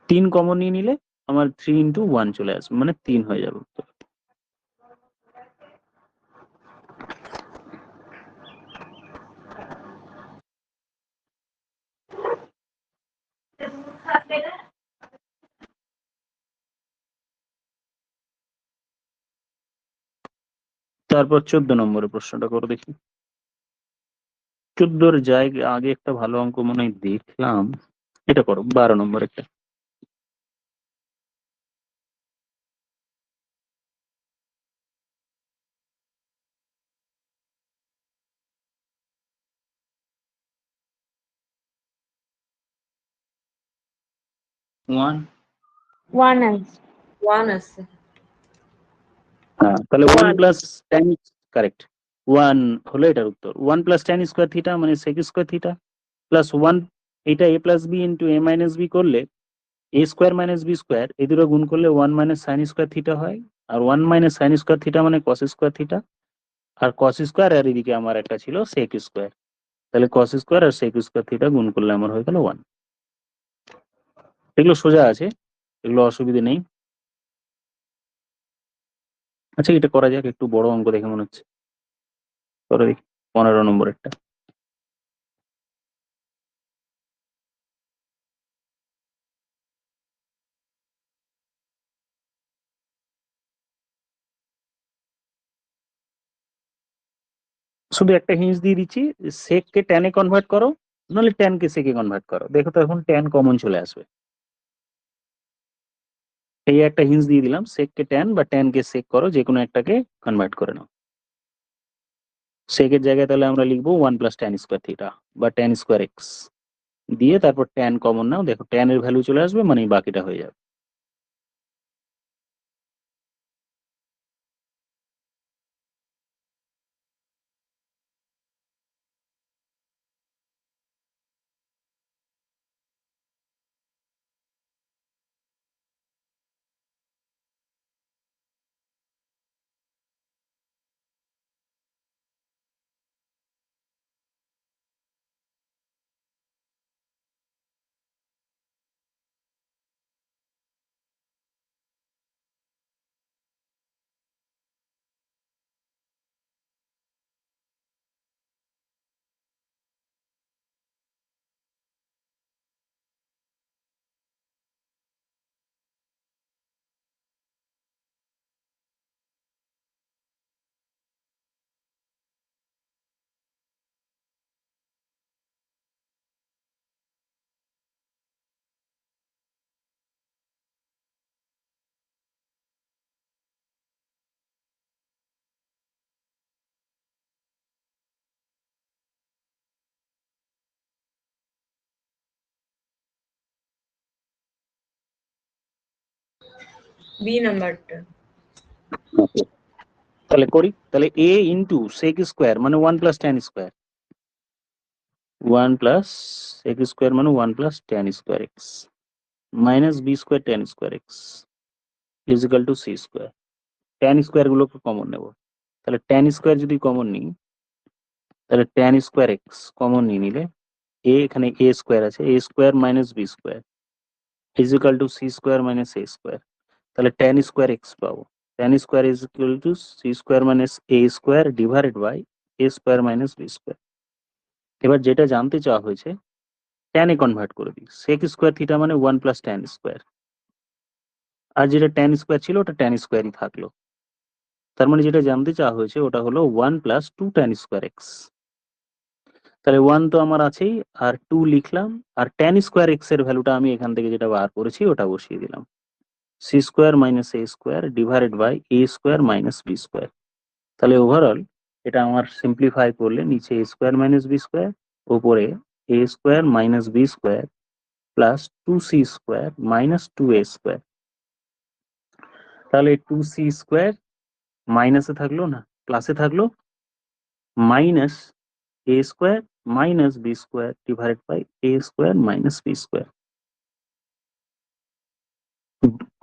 3 কমন নিয়ে নিলে আমার 3 ইন্টু 1 চলে আসবে, মানে 3 হয়ে যাবে। তারপর 14 নম্বরের প্রশ্নটা করো দেখি। 14-র জায়গা আগে একটা ভালো অঙ্ক মনে হয় দেখলাম, এটা করো 12 নম্বর একটা। One 1 answer. 1 আছে। হ্যাঁ, তাহলে 1 One. প্লাস ট্যান, কারেক্ট, 1 হলো এটার উত্তর। 1 প্লাস ট্যান স্কোয়ার থিটা মানে সেক স্কোয়ার থিটা প্লাস 1, এটা a plus B into a minus B করলে a square minus B square, এই দুটো গুণ করলে 1 মাইনাস সাইন স্কোয়ার থিটা হয়, আর 1 মাইনাস সাইন স্কোয়ার থিটা মানে কস স্কোয়ার থিটা, আর কস স্কোয়ার, আর এদিকে আমার একটা ছিল সেক স্কোয়ার, তাহলে কস স্কোয়ার আর সেক স্কোয়ার থিটা গুণ করলে আমার হয়ে গেল 1। এগুলো সোজা আছে, এগুলো অসুবিধে নেই। আচ্ছা এটা করা যাক, একটু বড় অঙ্ক দেখে মনে হচ্ছে, করে দেখি 15 নম্বরেরটা। শুধু একটা হিন্স দিয়ে দিচ্ছি, সেক কে ট্যানে কনভার্ট করো, নাহলে ট্যান কে সেকে কনভার্ট করো। দেখো তো এখন ট্যান কমন চলে আসবে। এই একটা হিন্স দিয়ে দিলাম, সেক কে ট্যান বা ট্যান কে সেক করো, যে কোনো একটাকে কনভার্ট করে নাও। সেকের জায়গায় তাহলে আমরা লিখবো 1 প্লাস ট্যান স্কোয়ার থিটা বা ট্যান স্কোয়ার এক্স দিয়ে তারপর ট্যান কমন নাও, দেখো ট্যান এর ভ্যালু চলে আসবে, মানে বাকিটা হয়ে যাবে। বি নাম্বারটা। তাহলে করি, তাহলে এ ইন্টু সেক স্কোয়ার মানে 1 plus tan square, 1 plus sec square মানে 1 plus tan square X minus B square tan square X equal to C square. Tan square গুলোকে কমন নেব, তাহলে ট্যান স্কোয়ার যদি কমন নিই, তাহলে ট্যান স্কোয়ার এক্স কমন নিয়ে নিলে এ এখানে এ স্কোয়ার আছে, A square minus B square is equal to C square minus A square. তাহলে ট্যান স্কোয়ার এক্স পাবো, tan square is equal to C square minus A square divided by A square minus B square. এবার যেটা জানতে চাওয়া হয়েছে ট্যান এ কনভার্ট করে দিই, সেক স্কোয়ার থিটা মানে 1 প্লাস ট্যান স্কোয়ার, আর যেটা ট্যান স্কোয়ার ছিল ওটা ট্যান স্কোয়ারই থাকলো। তার মানে যেটা জানতে চাওয়া হয়েছে ওটা হলো 1 প্লাস 2 ট্যান স্কোয়ার এক্স। তাহলে 1 তো আমার আছেই, আর 2 লিখলাম, আর ট্যান স্কোয়ার এক্স এর ভ্যালুটা আমি এখান থেকে যেটা বার করেছি ওটা বসিয়ে দিলাম, C square minus A square divided by A square minus B square. তাহলে ওভারঅল এটা আমার সিম্পলিফাই করলে নিচে A square minus B square, উপরে A square minus B square plus 2c square minus 2a square. তাহলে 2c স্কোয়ার মাইনাসে থাকলো না প্লাসে থাকলো, minus A square minus B square divided by A square minus B square.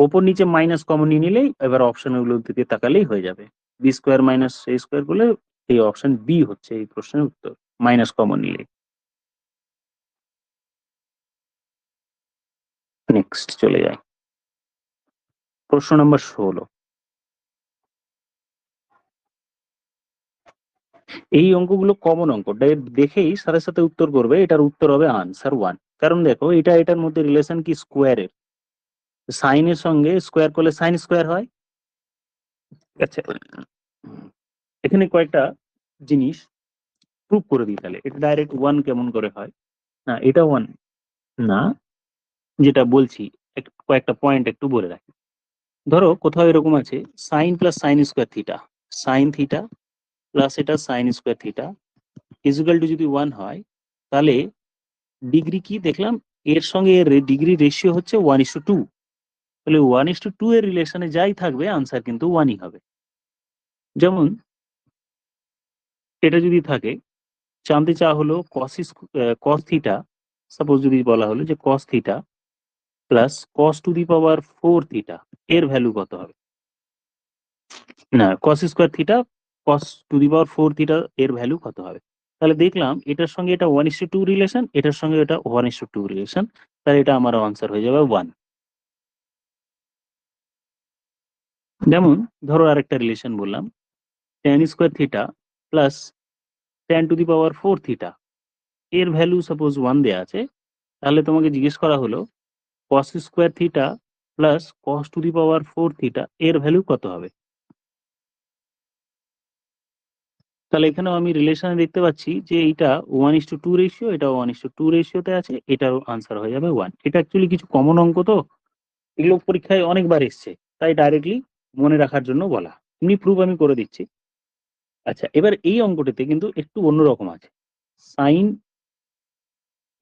ওপর নিচে মাইনাস কমন নিয়ে নিলেই এবার অপশন গুলোর দিকে তাকালেই হয়ে যাবে, B square minus A square বলে এই অপশন বি হচ্ছে এই প্রশ্নের উত্তর, মাইনাস কমন নিলে। নেক্সট চলে যায় প্রশ্ন নম্বর 16। এই অঙ্কগুলো কমন অঙ্ক, দেখেই সাথে সাথে উত্তর করবে, এটার উত্তর হবে আনসার 1। কারণ দেখো এটা এটার মধ্যে রিলেশন কি স্কোয়ারের, সাইনের সঙ্গে স্কোয়ার করলে সাইন স্কোয়ার হয়। আচ্ছা এখানে কয়েকটা জিনিস প্রুভ করে দিই, তাহলে এটা ডাইরেক্ট 1 কেমন করে হয়, না এটা 1 না, যেটা বলছি কয়েকটা পয়েন্ট একটু বলে রাখি। ধরো কোথাও এরকম আছে sine plus sine square theta, sine theta plus এটা sine square theta is equal to যদি 1 হয়, তাহলে ডিগ্রি কি দেখলাম, এর সঙ্গে এর ডিগ্রি রেশিও হচ্ছে 1:2, তাহলে 1:2 এর রিলেশনে যাই থাকবে আনসার কিন্তু 1ই হবে। যেমন এটা যদি থাকে, জানতে চাওয়া হলো কস থিটা, সাপোজ যদি বলা হলো যে cos theta plus cos two the power 4 theta এর ভ্যালু কত হবে, না কস square theta cos two the power 4 theta এর ভ্যালু কত হবে। তাহলে দেখলাম এটার সঙ্গে এটা 1:2 রিলেশন, এটার সঙ্গে এটা 1:2 রিলেশন, তাহলে এটা আমার আনসার হয়ে যাবে 1। যেমন ধরো আরেকটা রিলেশন বললাম, tan square theta plus tan two the power 4 theta, এর ভ্যালু সাপোজ 1 দেয়া আছে, তাহলে তোমাকে জিজ্ঞেস করা হলো cos square theta plus cos to the power 4 theta এর ভ্যালু কত হবে। তাহলে এখানেও আমি রিলেশনে দেখতে পাচ্ছি যে এইটা 1:2 রেশিও, এটা 1:2 রেশিওতে আছে, এটারও আনসার হয়ে যাবে 1। এটা অ্যাকচুয়ালি কিছু কমন অঙ্ক, তো এগুলো পরীক্ষায় অনেকবার এসছে, তাই ডাইরেক্টলি মনে রাখার জন্য বলা। এমনি প্রুফ আমি করে দিচ্ছি। আচ্ছা, এবার এই অঙ্কটিতে কিন্তু একটু অন্যরকম আছে, সাইন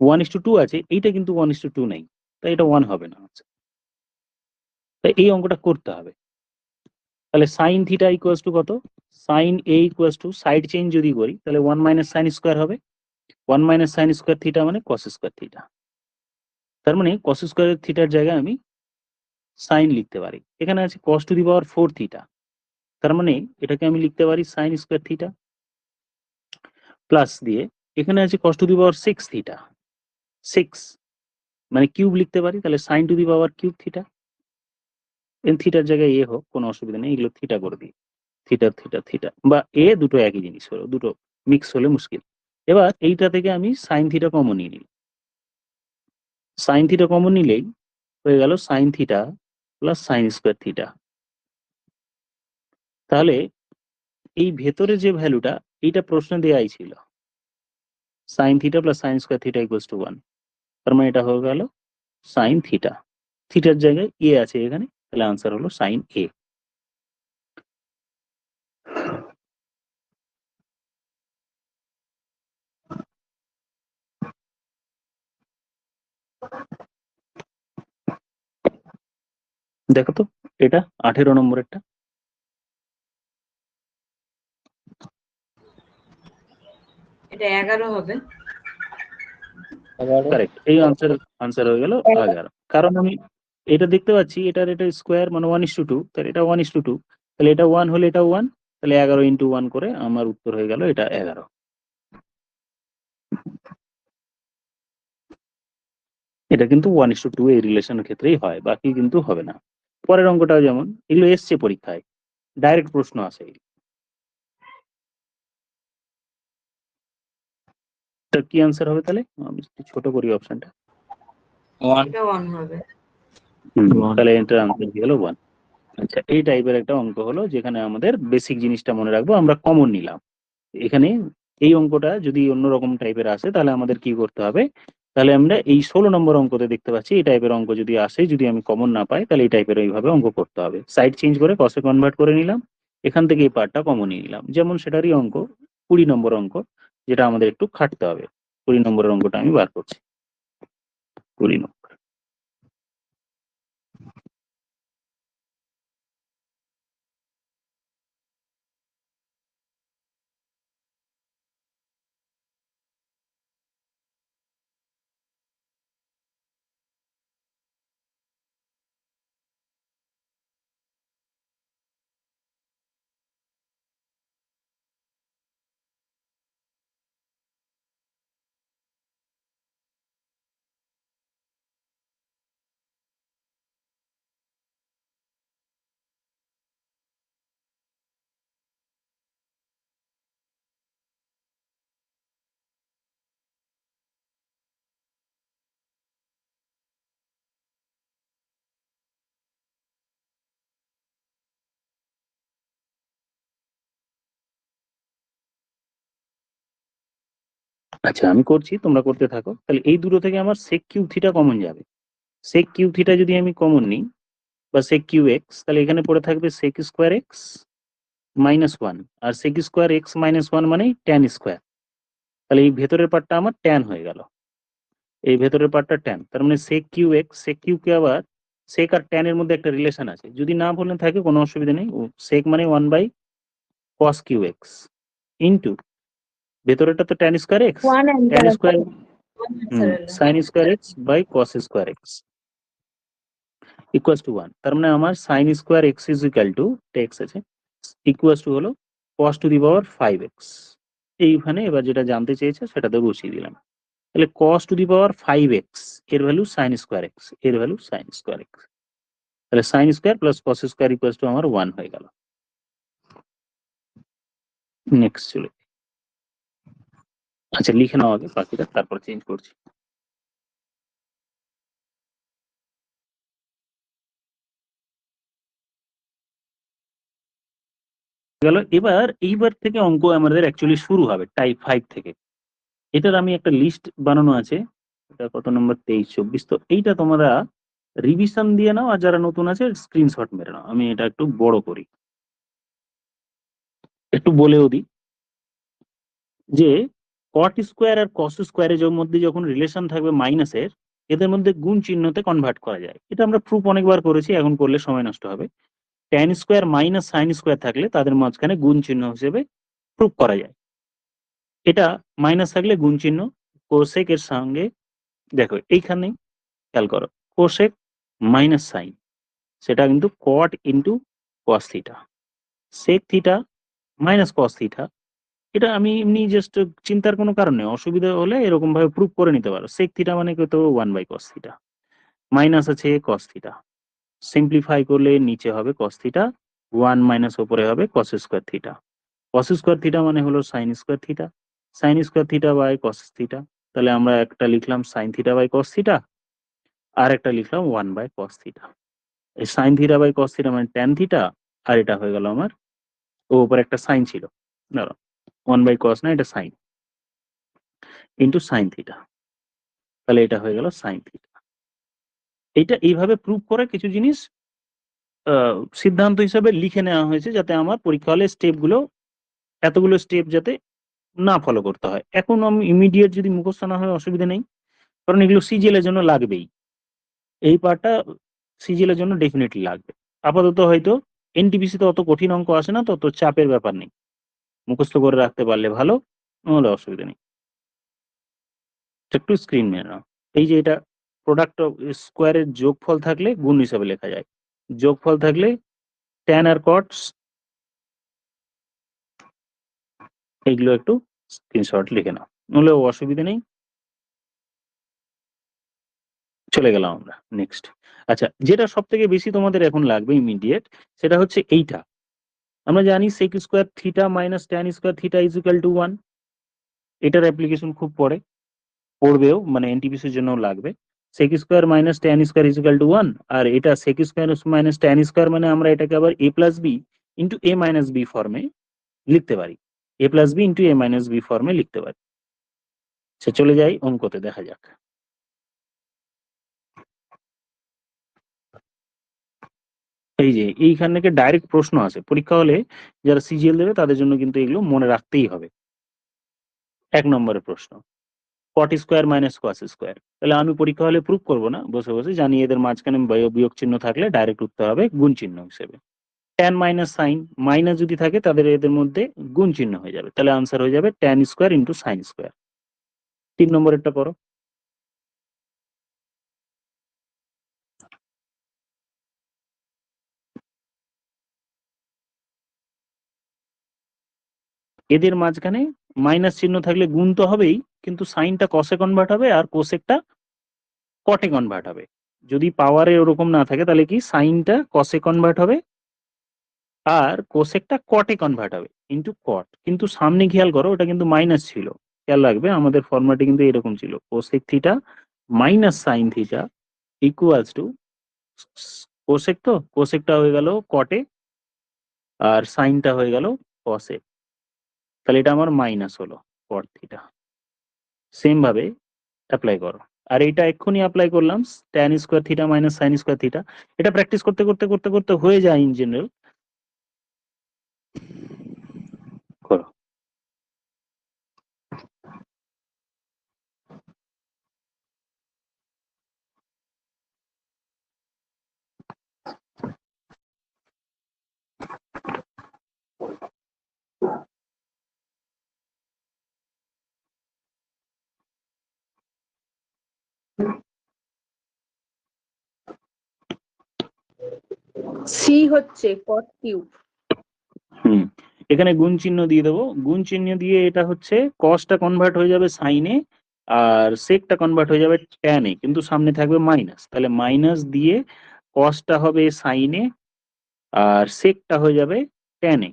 1:2 আছে, এইটা কিন্তু 1:2 নেই, তাই এটা 1 হবে না। আচ্ছা, তাই এই অঙ্কটা করতে হবে। তাহলে সাইন থিটা ইকুয়ালস টু কত, sine A equals to side change যদি করি তাহলে 1 মাইনাস সাইন স্কোয়ার হবে, 1 মাইনাস সাইন স্কোয়ার থিটা মানে কস স্কোয়ার থিটা। তার মানে কস স্কোয়ার থিটার জায়গায় আমি সাইন লিখতে পারি। এখানে আছে কস টু দি পাওয়ার 4 থিটা, তার মানে এটাকে আমি লিখতে পারি সাইন স্কোয়ার থিটা, প্লাস দিয়ে এখানে আছে কস টু দি পাওয়ার 6 থিটা, 6 মানে কিউব লিখতে পারি, তাহলে sine to the power cube theta. এন থিটার জায়গায় এ হোক, কোনো অসুবিধা নেই, এগুলো থিটা করে দিই, থিটা থিটা থিটা, বা এ দুটো একই জিনিস হলো, দুটো মিক্স হলে মুশকিল। এবার এইটা থেকে আমি সাইন থিটা কমন নিয়ে নিই, সাইন থিটা কমন নিলেই হয়ে গেল sign theta plus sine square theta. তাহলে এই ভেতরে যে ভ্যালুটা, এইটা প্রশ্ন দেয়াই ছিল, sign theta plus sine square theta equals to 1, তার মানে এটা হয়ে গেল সাইন থিটা, থিটার জায়গায় এ আছে এখানে, তাহলে আনসার হলো সাইন এ। দেখো তো এটা 18 নম্বরেরটা, এটা 11 হবে। কারেক্ট, এই আনসার হয়ে গেল 11। কারণ আমি এটা দেখতে পাচ্ছি, এটার এটা স্কোয়ার মানে 1:2, তাহলে এটা 1:2, তাহলে এটা 1 হলে এটা 1, তাহলে 11 ইন্টু 1 করে আমার উত্তর হয়ে গেল এটা 11। এটা কিন্তু 1:2 এই রিলেশনের ক্ষেত্রেই হয়, বাকি কিন্তু হবে না। পরের অঙ্কটাও যেমন, এগুলো এসছে পরীক্ষায়, ডাইরেক্ট প্রশ্ন আসে। এটা কি আনসার হবে তাহলে, আমি একটু ছোট করি অপশনটা, 1 এটা 1 হবে। তাহলে এটার আনসার কি হলো 1। আচ্ছা, এই টাইপের একটা অঙ্ক হলো যেখানে আমাদের বেসিক জিনিসটা মনে রাখবো, আমরা কমন নিলাম। এখানে এই অঙ্কটা যদি অন্যরকম টাইপের আসে তাহলে আমাদের কি করতে হবে, তাহলে আমরা এই 16 নম্বর অঙ্কতে দেখতে পাচ্ছি এই টাইপের অঙ্ক যদি আসে, যদি আমি কমন না পাই তাহলে এই টাইপের এইভাবে অঙ্ক করতে হবে, সাইড চেঞ্জ করে কসে কনভার্ট করে নিলাম, এখান থেকে এই পার্টটা কমন নিয়ে নিলাম। যেমন সেটারই অঙ্ক 20 নম্বর অঙ্ক, যেটা আমাদের একটু খাটতে হবে। 20 নম্বরের অঙ্কটা আমি বার করছি, 20 নম্বর। আচ্ছা, আমি করছি, তোমরা করতে থাকো। তাহলে এই দুটো থেকে আমার sec কিউব থিটা কমন যাবে, sec কিউব থিটা যদি আমি কমন নিই বা sec কিউব এক্স, তাহলে এখানে পড়ে থাকবে sec স্কোয়ার এক্স মাইনাস 1, আর sec স্কোয়ার এক্স মাইনাস 1 মানে tan স্কোয়ার, তাহলে এই ভেতরের পার্টটা আমার tan হয়ে গেল, এই ভেতরের পার্টটা tan, তার মানে sec কিউব এক্স, sec কিউবকে আবার sec আর tan এর মধ্যে একটা রিলেশন আছে, যদি না বলে থাকে কোনো অসুবিধা নেই, sec মানে 1/cos কিউব এক্স ইন্টু ভেতরেরটা তো tan square X, 1 answer tan আছে। স্কোয়ার Answer হলো। sin square X by cos square X equals to 1, তার মানে আমার sin square X is equal to, টেক্স আছে, ইকুয়ালস টু হলো cos to the power 5x। এইখানে এবার যেটা জানতে চেয়েছে সেটাতে বসিয়ে দিলাম। তাহলে cos to the power 5x এর ভ্যালু sin স্কোয়ার x, এর ভ্যালু sin স্কোয়ার x, তাহলে sin square plus cos square equals two আমার 1 হয়ে গেল। নেক্সট চলে, আচ্ছা লিখে নাও আগে বাকিটা, তারপর চেঞ্জ করছি। গেল। এইবার থেকে অঙ্ক আমাদের অ্যাকচুয়ালি শুরু হবে টাইপ 5 থেকে। এটার আমি একটা লিস্ট বানানো আছে, এটা কত নম্বর 23-24, তো এইটা তোমরা রিভিশন দিয়ে নাও, আর যারা নতুন আছে স্ক্রিনশট মেরে নাও। আমি এটা একটু বড় করি, একটু বলেও দিই যে কট স্কোয়ার আর কস স্কোয়ারের মধ্যে যখন রিলেশন থাকবে মাইনাসের, এদের মধ্যে গুণ চিহ্নতে কনভার্ট করা যায়। এটা আমরা প্রুফ অনেকবার করেছি, এখন করলে সময় নষ্ট হবে। Tan square minus sine square থাকলে তাদের মাঝখানে গুণ চিহ্ন হিসেবে প্রুফ করা যায়। এটা মাইনাস থাকলে গুণ চিহ্ন, কোসেক এর সঙ্গে দেখো এইখানে খেয়াল করো, কোসেক মাইনাস সাইন, সেটা কিন্তু cot into cos theta, sec theta minus cos theta. এটা আমি এমনি জাস্ট চিন্তার কোনো কারণ নেই, অসুবিধা হলে এরকম ভাবে প্রুফ করে নিতে পারো। সেক থিটা মানে কত, 1/cos থিটা, মাইনাস আছে কস থিটা, সিম্পলিফাই করলে নিচে হবে কস থিটা, 1 মাইনাস ওপরে হবে cos square theta. Cos square theta মানে হলো sine square theta, sine square theta by cos theta. তাহলে আমরা একটা লিখলাম sine theta by cos theta, আর একটা লিখলাম 1/cos থিটা। এই sine theta by cos theta মানে ট্যান থিটা, আর এটা হয়ে গেল আমার, ও উপরে একটা সাইন ছিল, ধরো 1/cos না, এটা সাইন ইন্টু সাইন থিটা, তাহলে এটা হয়ে গেল সাইন থিটা। এটা এইভাবে প্রুভ করে কিছু জিনিস সিদ্ধান্ত হিসাবে লিখে নেওয়া হয়েছে, যাতে আমার পরীক্ষা হলে স্টেপগুলো, এতগুলো স্টেপ যাতে না ফলো করতে হয়। এখন আমি ইমিডিয়েট যদি মুখস্থ না হয় অসুবিধা নেই, কারণ এগুলো সিজিএল এর জন্য লাগবেই, এই পার্টটা সিজিএল এর জন্য ডেফিনেটলি লাগবে। আপাতত হয়তো এনটিপিসি তে অত কঠিন অঙ্ক আসে না, তত চাপের ব্যাপার নেই, মুখস্থ করে রাখতে পারলে ভালো, নাহলে অসুবিধা নেই। একটু স্ক্রিন মেরে নাও। এই যে এটা প্রোডাক্ট অফ স্কোয়ারের যোগফল থাকলে গুণ হিসাবে লেখা যায়, যোগফল থাকলে ট্যান আর কটস, এইগুলো একটু স্ক্রিনশট লিখে নাও, নাহলে অসুবিধা নেই। চলে গেলাম আমরা নেক্সট। আচ্ছা, যেটা সব থেকে বেশি তোমাদের এখন লাগবে ইমিডিয়েট, সেটা হচ্ছে এইটা। আমরা জানি sec square theta minus tan square theta is equal to 1। এটার অ্যাপ্লিকেশন খুব পড়বেও, মানে এনটিপিসির জন্য লাগবে। Sec square minus tan square is equal to 1, আর এটা sec square minus tan square মানে আমরা এটাকে আবার a plus B into a minus B ফর্মে লিখতে পারি, a plus B into a minus B ফর্মে লিখতে পারি। সে চলে যাই অঙ্কতে, দেখা যাক। এই যে এইখান থেকে ডাইরেক্ট প্রশ্ন আছে পরীক্ষা হলে, যারা সিজিএল দেবে তাদের জন্য কিন্তু এগুলো মনে রাখতেই হবে। 1 নম্বরের প্রশ্ন, cot square minus cos square. তাহলে আমি পরীক্ষা হলে প্রুফ করবো না, বসে বসে জানি এদের মাঝখানে বিয়োগ চিহ্ন থাকলে ডাইরেক্ট উত্তর হবে গুণ চিহ্ন হিসেবে। ট্যান মাইনাস সাইন, মাইনাস যদি থাকে তাদের এদের মধ্যে গুণ চিহ্ন হয়ে যাবে, তাহলে আনসার হয়ে যাবে tan square into sine square. 3 নম্বরেরটা করো। এদের মাঝখানে মাইনাস চিহ্ন থাকলে গুণ তো হবেই, কিন্তু সাইনটা কসে কনভার্ট হবে আর কোসেকটা কটে কনভার্ট হবে। যদি পাওয়ারে ওরকম না থাকে তাহলে কি সাইনটা কসে কনভার্ট হবে আর কোসেকটা কটে কনভার্ট হবে ইন্টু কট। কিন্তু সামনে খেয়াল করো, ওটা কিন্তু মাইনাস ছিল, খেয়াল রাখবে আমাদের ফর্মাটে কিন্তু এরকম ছিল, cosec theta minus sine theta equals two cosec, তো কোসেকটা হয়ে গেল কটে আর সাইনটা হয়ে গেল কসে, তাহলে এটা আমার মাইনাস হলো কট থিটা। সেম ভাবে অ্যাপ্লাই করো, আর এইটা এক্ষুনি অ্যাপ্লাই করলাম tan square theta minus sine square theta. এটা প্র্যাকটিস করতে করতে করতে করতে হয়ে যায় ইন জেনারেল। করো। সি হচ্ছে কট কিউব। এখানে গুণ চিহ্ন দিয়ে দেবো, গুণ চিহ্ন দিয়ে এটা হচ্ছে কসটা কনভার্ট হয়ে যাবে সাইনে, আর সেকটা কনভার্ট হয়ে যাবে ট্যানে, কিন্তু সামনে থাকবে মাইনাস, তাহলে মাইনাস দিয়ে কসটা হবে সাইনে আর সেকটা হয়ে যাবে ট্যানে।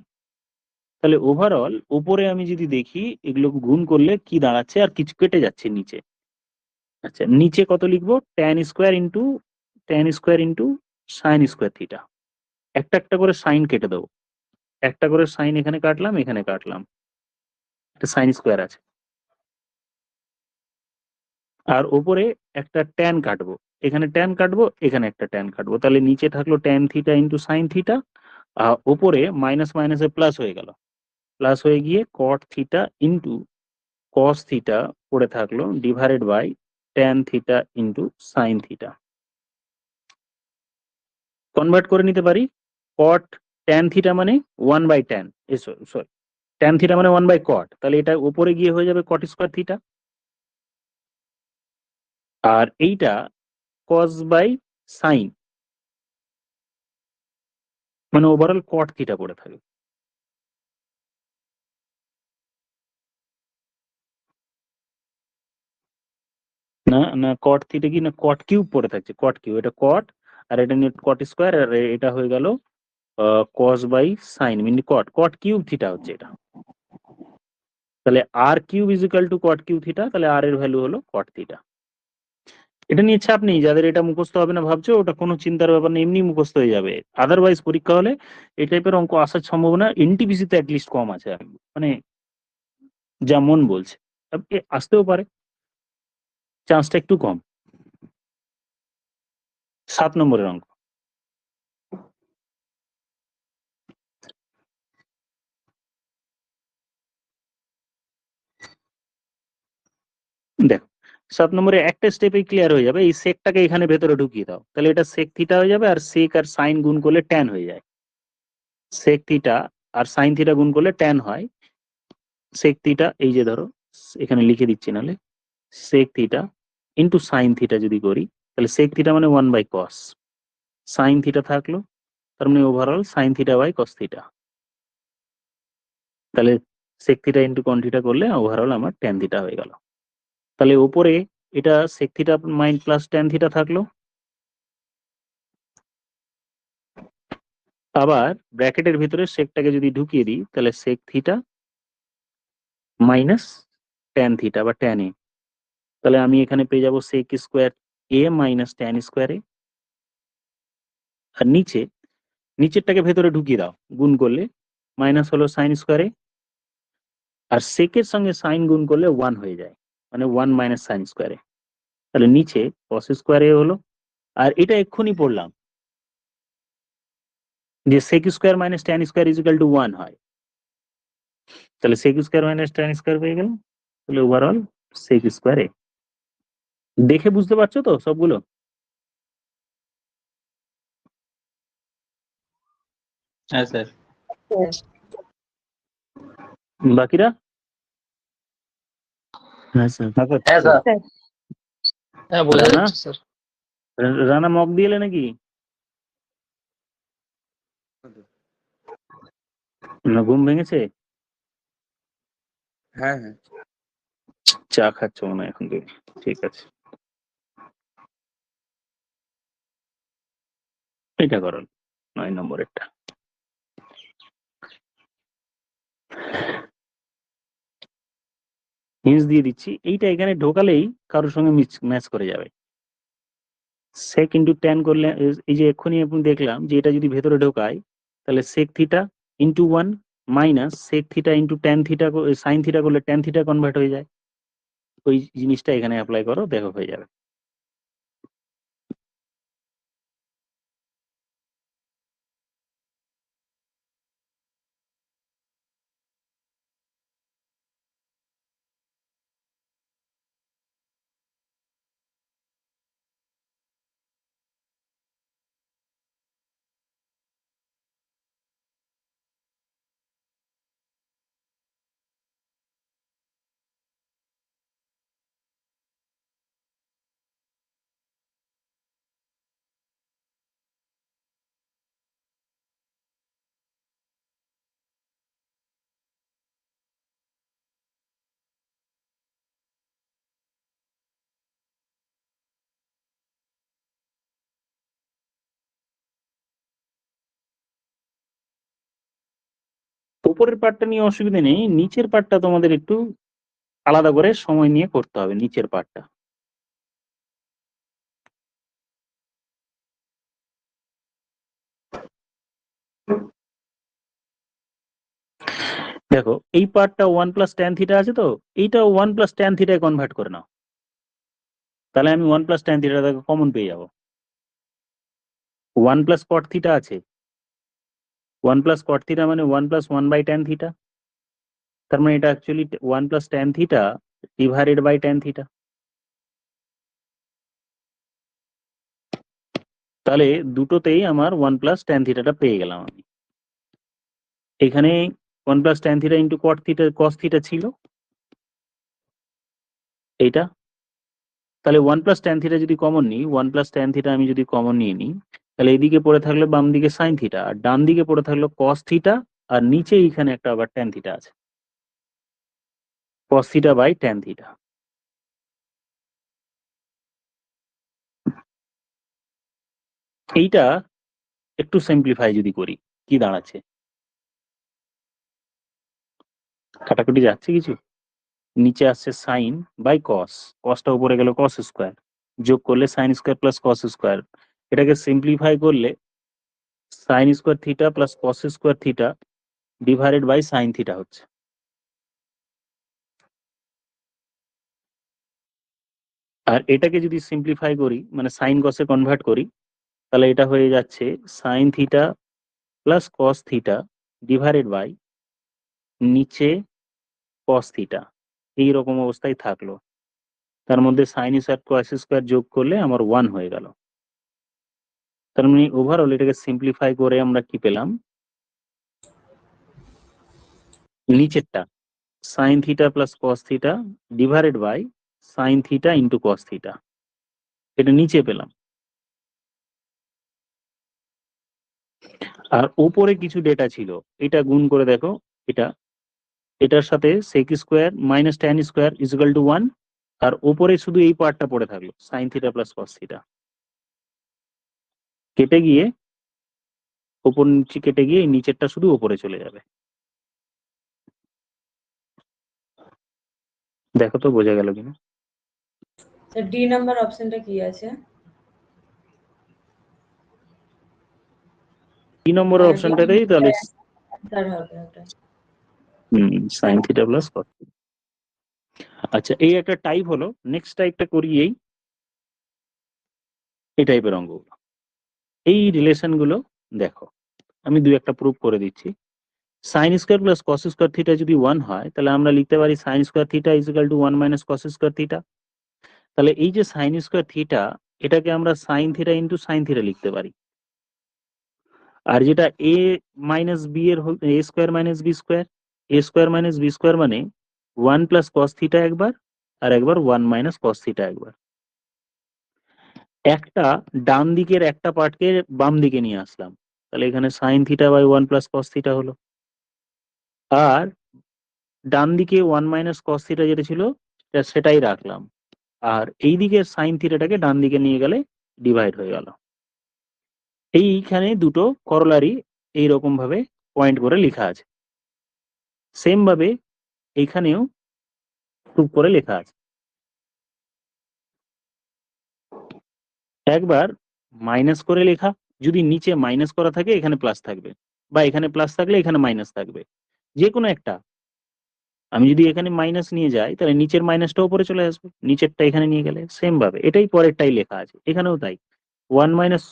তাহলে ওভারঅল উপরে আমি যদি দেখি এগুলো গুণ করলে কি দাঁড়াচ্ছে, আর কিছু কেটে যাচ্ছে নিচে। আচ্ছা, নিচে কত লিখবো, tan square into sign square theta. একটা একটা করে সাইন কেটে দেবো, একটা করে সাইন এখানে কাটলাম, এখানে কাটলাম, একটা সাইন স্কোয়ার আছে। আর ওপরে একটা ট্যান কাটবো, এখানে ট্যান কাটবো, এখানে একটা ট্যান কাটবো, তাহলে নিচে থাকলো tan theta into sine theta, আর ওপরে মাইনাস মাইনাসে প্লাস হয়ে গেল, প্লাস হয়ে গিয়ে cot theta into cos theta পড়ে থাকলো divided by tan theta into sine theta. Convert করে নিতে পারি, কট ট্যান থিটা মানে 1/tan, সরি, ট্যান থিটা মানে 1/cot, তাহলে এটা উপরে গিয়ে হয়ে যাবে কট স্কোয়ার থিটা, আর এইটা কস বাই সাইন, মানে ওভারঅল কট থিটা পড়ে থাকে। না না, কট থিটা কি না, কট কিউব পড়ে থাকছে, কট কিউব, এটা কট আর এটা নিয়ে কট স্কোয়ার, আর এটা হয়ে গেল কস বাই সাইন মিনি কট, কট কিউব থিটা হচ্ছে এটা। তাহলে আর cube is equal to cot cube theta, তাহলে আর এর ভ্যালু হলো কট থিটা। এটা নিয়ে চাপ নেই, যাদের এটা মুখস্থ হবে না ভাবছো, ওটা কোনো চিন্তার ব্যাপার নেই, এমনি মুখস্থ হয়ে যাবে। আদারওয়াইজ পরীক্ষা হলে এই টাইপের অঙ্ক আসার সম্ভাবনা এনটিপিসি তে অ্যাটলিস্ট কম আছে, মানে যা মন বলছে, আসতেও পারে, চান্সটা একটু কম। 7 নম্বরের অঙ্ক, দেখো 7 নম্বরে একটা স্টেপেই ক্লিয়ার হয়ে যাবে, এই সেকটাকে এখানে ভেতরে ঢুকিয়ে দাও, তাহলে এটা সেক থিটা হয়ে যাবে, আর সেক আর সাইন গুণ করলে ট্যান হয়ে যায়, সেক থিটা আর সাইন থিটা গুণ করলে ট্যান হয়। সেক থিটা এই যে ধরো এখানে লিখে দিচ্ছি, নাহলে sec theta into sine theta যদি করি, তাহলে সেক থিটা মানে 1/cos, সাইন থিটা থাকলো, তার মানে overall sine theta by cos theta, তাহলে sec theta into cos theta করলে ওভারঅল আমার ট্যান থিটা হয়ে গেল। তাহলে উপরে এটা sec theta minus plus tan theta থাকলো, আবার ব্র্যাকেটের ভিতরে সেকটাকে যদি ঢুকিয়ে দিই, তাহলে sec theta minus tan theta বা ট্যান এ, তাহলে আমি এখানে পেয়ে যাবো sec square A minus tan square A, আর নিচেরটাকে ভেতরে ঢুকিয়ে দাও, গুণ করলে মাইনাস হলো সাইন স্কোয়ারে, আর সেকের সঙ্গে সাইন গুণ করলে 1 হয়ে যায়, মানে 1 মাইনাস সাইন স্কোয়ারে, তাহলে নিচে কস স্কোয়ারে হলো। আর এটা এক্ষুনি পড়লাম যে sec square minus tan square is equal to 1 হয়, তাহলে sec square minus tan square পেয়ে গেল, তাহলে ওভারঅল সেক স্কোয়ারে। দেখে বুঝতে পারছো তো সবগুলো? হ্যাঁ স্যার। বাকিরা? হ্যাঁ স্যার। হ্যাঁ স্যার, হ্যাঁ বোঝা রানা, যাচ্ছে স্যার। রানা মক দিয়ে এলে নাকি? না ঘুম ভেঙেছে? হ্যাঁ হ্যাঁ। চা খাচ্ছ মনে হয় এখন থেকে, ঠিক আছে, এটা করো 9 নম্বরেরটা। হিন্স দিয়ে দিচ্ছি, এইটা এখানে ঢোকালেই কারোর সঙ্গে ম্যাচ করে যাবে। সেক ইন্টু ট্যান করলে এই যে এক্ষুনি এখন দেখলাম যে এটা যদি ভেতরে ঢোকায়, তাহলে sec theta into 1 minus sec theta into tan theta, sine theta করলে ট্যান থিটা কনভার্ট হয়ে যায়, ওই জিনিসটা এখানে অ্যাপ্লাই করো, দেখো হয়ে যাবে। উপরের পার্টটা নিয়ে অসুবিধা নেই, নিচের পার্টটা তোমাদের একটু আলাদা করে সময় নিয়ে করতে হবে। নিচের পার্টটা দেখো, এই পার্টটা 1 + tan θ আছে, তো এইটা 1 + tan θ কনভার্ট করে নাও, তাহলে আমি 1 + tan θ কমন পেয়ে যাবো। 1 + cot θ আছে, 1 + cot θ মানে 1 + 1/tan θ, তার মানে এটা actually 1 + tan θ divided by tan θ। তাহলে দুটোতেই আমার 1 + tan θ পেয়ে গেলাম আমি। এখানে 1 + tan θ ইন্টু cot θ cos θ ছিল এইটা, তাহলে 1 + tan θ যদি কমন নিই, 1 + tan θ আমি যদি কমন নিয়ে নিই, তাহলে এইদিকে পড়ে থাকলো বাম দিকে sin θ, আর ডান দিকে পড়ে থাকলো cos θ, আর নিচে এইখানে একটা আবার tan θ আছে, cos θ/tan θ। এইটা একটু সিম্পলিফাই যদি করি, কি দাঁড়াচ্ছে, কাটাকুটি যাচ্ছে কিছু, নিচে আসছে সাইন বাই কস, কসটা উপরে গেল কস স্কোয়ার, যোগ করলে sine square plus cos square, এটাকে সিম্পলিফাই করলে sine square theta plus cos square theta divided by sine theta হচ্ছে। আর এটাকে যদি সিম্পলিফাই করি, মানে সাইন কসে কনভার্ট করি, তাহলে এটা হয়ে যাচ্ছে sine theta plus cos theta divided by নিচে কস থিটা, এইরকম অবস্থায় থাকলো। তার মধ্যে সাইন স্কোয়ার কস স্কোয়ার যোগ করলে আমার 1 হয়ে গেল। তার মানে ওভারঅল এটাকে সিম্পলিফাই করে আমরা কি পেলাম, নিচেরটা sine theta plus cos theta divided by sine theta into cos theta, এটা নিচে পেলাম। আর উপরে কিছু ডেটা ছিল, এটা গুণ করে দেখো, এটা এটার সাথে sec square minus tan square is equal to 1, আর উপরে শুধু এই পার্টটা পড়ে থাকলো sine theta plus cos theta, কেটে গিয়ে উপর নিচে কেটে গিয়ে এই নিচেরটা শুধু উপরে চলে যাবে। দেখো তো বোঝা গেল কিনা। স্যার ডি নাম্বার অপশনটা কি আছে? 3 নম্বরের অপশনটাতেই তাহলে স্যার হবে ওটা। সাইন থিটা প্লাস কস। আচ্ছা, এই একটা টাইপ হলো, নেক্সট টাইপটা করি এই টাইপের অঙ্কগুলো। এই রিলেশনগুলো দেখো, আমি দুই একটা প্রুফ করে দিচ্ছি। Sine square plus cos square theta যদি 1 হয়, তাহলে আমরা লিখতে পারি sine square theta is equal to 1 minus cos square theta. তাহলে এই যে সাইন স্কোয়ার থিটা, এটাকে আমরা sine theta into sine theta লিখতে পারি। আর যেটা এ মাইনাস বি এর A square minus B square, A square minus B square মানে 1 প্লাস কস থিটা একবার, আর একবার 1 মাইনাস কস থিটা একবার। একটা ডান দিকের একটা পার্টকে বাম দিকে নিয়ে আসলাম, তাহলে এখানে sine theta by 1 plus cos theta হলো, আর ডান দিকে 1 মাইনাস কস থিটা যেটা ছিল সেটাই রাখলাম, আর এই দিকের সাইন থিটাটাকে ডান দিকে নিয়ে গেলে ডিভাইড হয়ে গেল। এইখানে দুটো করলারি এইরকম ভাবে পয়েন্ট করে লেখা আছে, সেম ভাবে এইখানেও প্রুফ করে লেখা আছে। একবার মাইনাস করে লেখা, যদি নিচে মাইনাস করা থাকে এখানে প্লাস থাকবে, বা এখানে প্লাস থাকলে এখানে মাইনাস থাকবে, যে কোনো একটা। আমি যদি এখানে মাইনাস নিয়ে যাই, তাহলে নিচের মাইনাসটা উপরে চলে আসবে, নিচেরটা এখানে নিয়ে গেলে সেম ভাবে এটাই পরেরটাই লেখা আছে, এখানেও তাই। 1 minus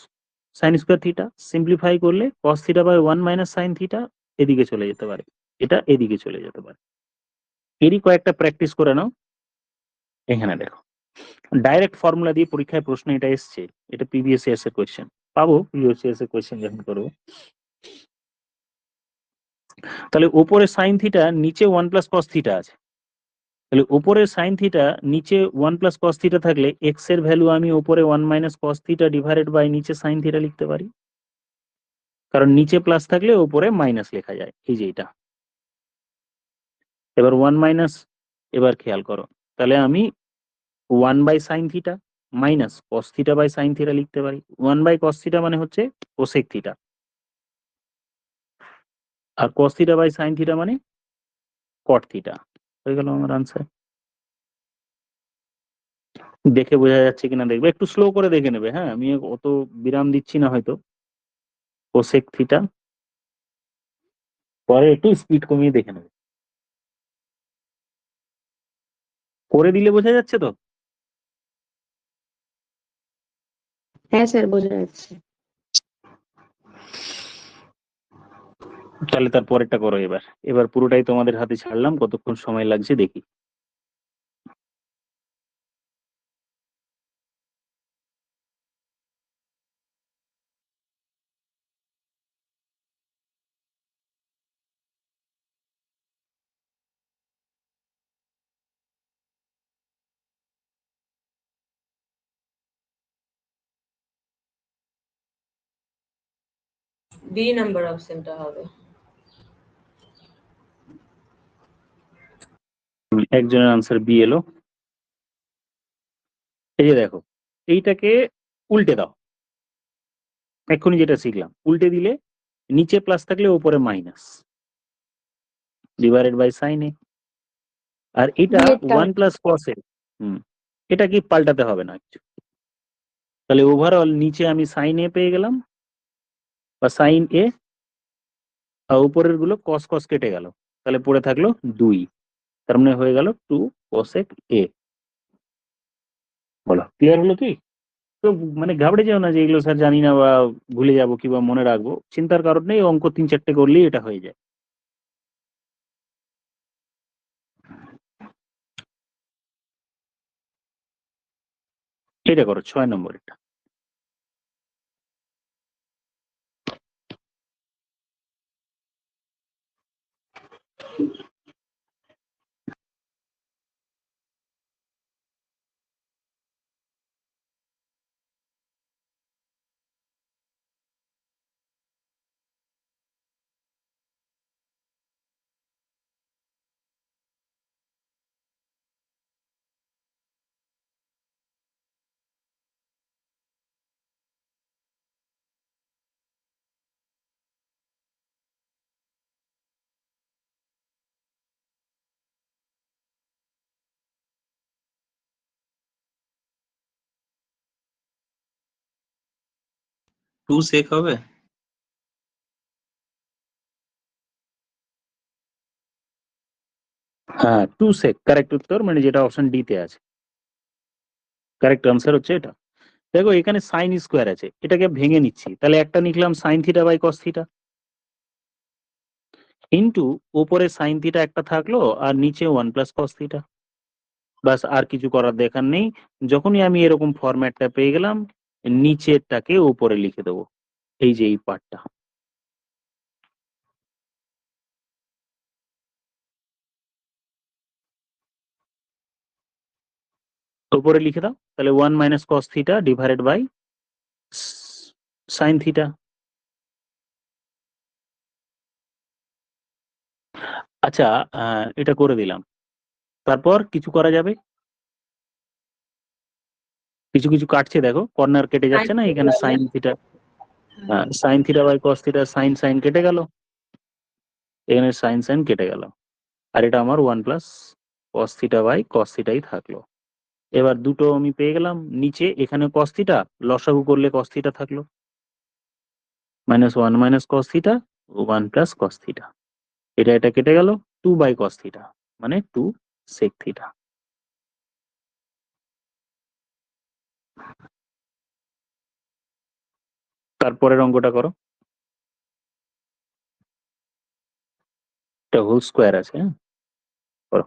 sine square theta simplify করলে cos theta by 1 minus sine theta এদিকে চলে যেতে পারে, এটা এদিকে চলে যেতে পারে। এরই কয়েকটা প্র্যাকটিস করে নাও। এখানে দেখো, ডাইরেক্ট ফর্মুলা দিয়ে পরীক্ষায় প্রশ্ন এটা এসছে, এটা পিবিএসএস এর কোয়েশ্চেন, পাবো পিবিএসএস এর কোয়েশ্চেন যখন করবো। তাহলে উপরে সাইন থিটা নিচে 1 প্লাস কস থিটা আছে, তাহলে উপরে সাইন থিটা নিচে 1 প্লাস কস থিটা থাকলে এক্স এর ভ্যালু আমি উপরে 1 minus cos theta divided by নিচে সাইন থিটা লিখতে পারি, কারণ নিচে প্লাস থাকলে উপরে মাইনাস লেখা যায়, এই যে এটা। এবার 1 মাইনাস, এবার খেয়াল করো, তাহলে আমি 1 by sine theta minus cos theta by sine theta লিখতে পারি। 1 বাই কস থিটা মানে হচ্ছে কোসেক থিটা, আর cos theta by sin theta মানে cot থিটা। হয়ে গেল আমার আনসার। দেখে বোঝা যাচ্ছে কিনা দেখবে, একটু স্লো করে দেখে নেবে। হ্যাঁ, আমি অত বিরাম দিচ্ছি না হয়তো। কোসেক থিটা, পরে একটু স্পিড কমিয়ে দেখে নেবে। করে দিলে বোঝা যাচ্ছে তো? হ্যাঁ স্যার, বোঝা যাচ্ছে। তাহলে তার পরেরটা করো এবার। এবার পুরোটাই তোমাদের হাতে ছাড়লাম, কতক্ষণ সময় লাগছে দেখি। বি নাম্বার অপশনটা হবে। একজনের আনসার বি এলো। এই যে দেখো, এইটাকে উল্টে দাও। এক্ষুনি যেটা শিখলাম, উল্টে দিলে নিচে প্লাস থাকলে উপরে মাইনাস, ডিভাইডেড বাই সাইন এ। আর এটা বিয়েরটা 1 প্লাস কস এ। এটা কি পাল্টাতে হবে না কিছু। তাহলে ওভারঅল নিচে আমি সাইন এ পেয়ে গেলাম বা সাইন এ, আর উপরের গুলো কস কস কেটে গেল, তাহলে পড়ে থাকলো 2। তার মানে হয়ে গেল 2 কোসেক এ। বলো ক্লিয়ার হলো কি? তো মানে ঘাবড়ে যাও না যে এগুলো স্যার জানি না বা ভুলে যাবো কিংবা মনে রাখবো, চিন্তার কারণ নেই। অঙ্ক 3-4টে করলেই এটা হয়ে যায়। এটা করো 6 নম্বরেরটা। টু সেক হবে। হ্যাঁ, 2 সেক কারেক্ট উত্তর, মানে যেটা অপশন ডি তে আছে। কারেক্ট আনসার হচ্ছে এটা। দেখো এখানে সাইন স্কোয়ার আছে, এটাকে ভেঙে নিচ্ছি, তাহলে একটা লিখলাম sine theta by cos theta into উপরে সাইন থিটা একটা থাকলো আর নিচে 1 প্লাস কস থিটা। বাস, আর কিছু করার দেখার নেই। যখনই আমি এরকম ফরম্যাটটা পেয়ে গেলাম, নিচেরটাকে উপরে লিখে দেবো, এই যে এই পার্টটা। উপরে লিখে দাও, তাহলে 1 minus cos theta divided by sine theta. আচ্ছা, এটা করে দিলাম। তারপর কিছু করা যাবে? কিছু কিছু কাটছে, দেখো কর্নার কেটে যাচ্ছে না এখানে sine theta. Sine theta by cos theta, sine sine কেটে গেল, এখানে সাইন সাইন কেটে গেল। আর এটা আমার 1 plus cos theta by cos থিটাই থাকলো। এবার দুটো আমি পেয়ে গেলাম। নিচে এখানে কস থিটা, লসাগু করলে কস থিটা থাকলো, -1 minus cos theta, 1 plus cos theta. এটা কেটে গেল, 2 বাই কস থিটা মানে 2 সেক থিটা। তারপরের অঙ্কটা করো। এটা হোল স্কোয়ার আছে, হ্যাঁ করো।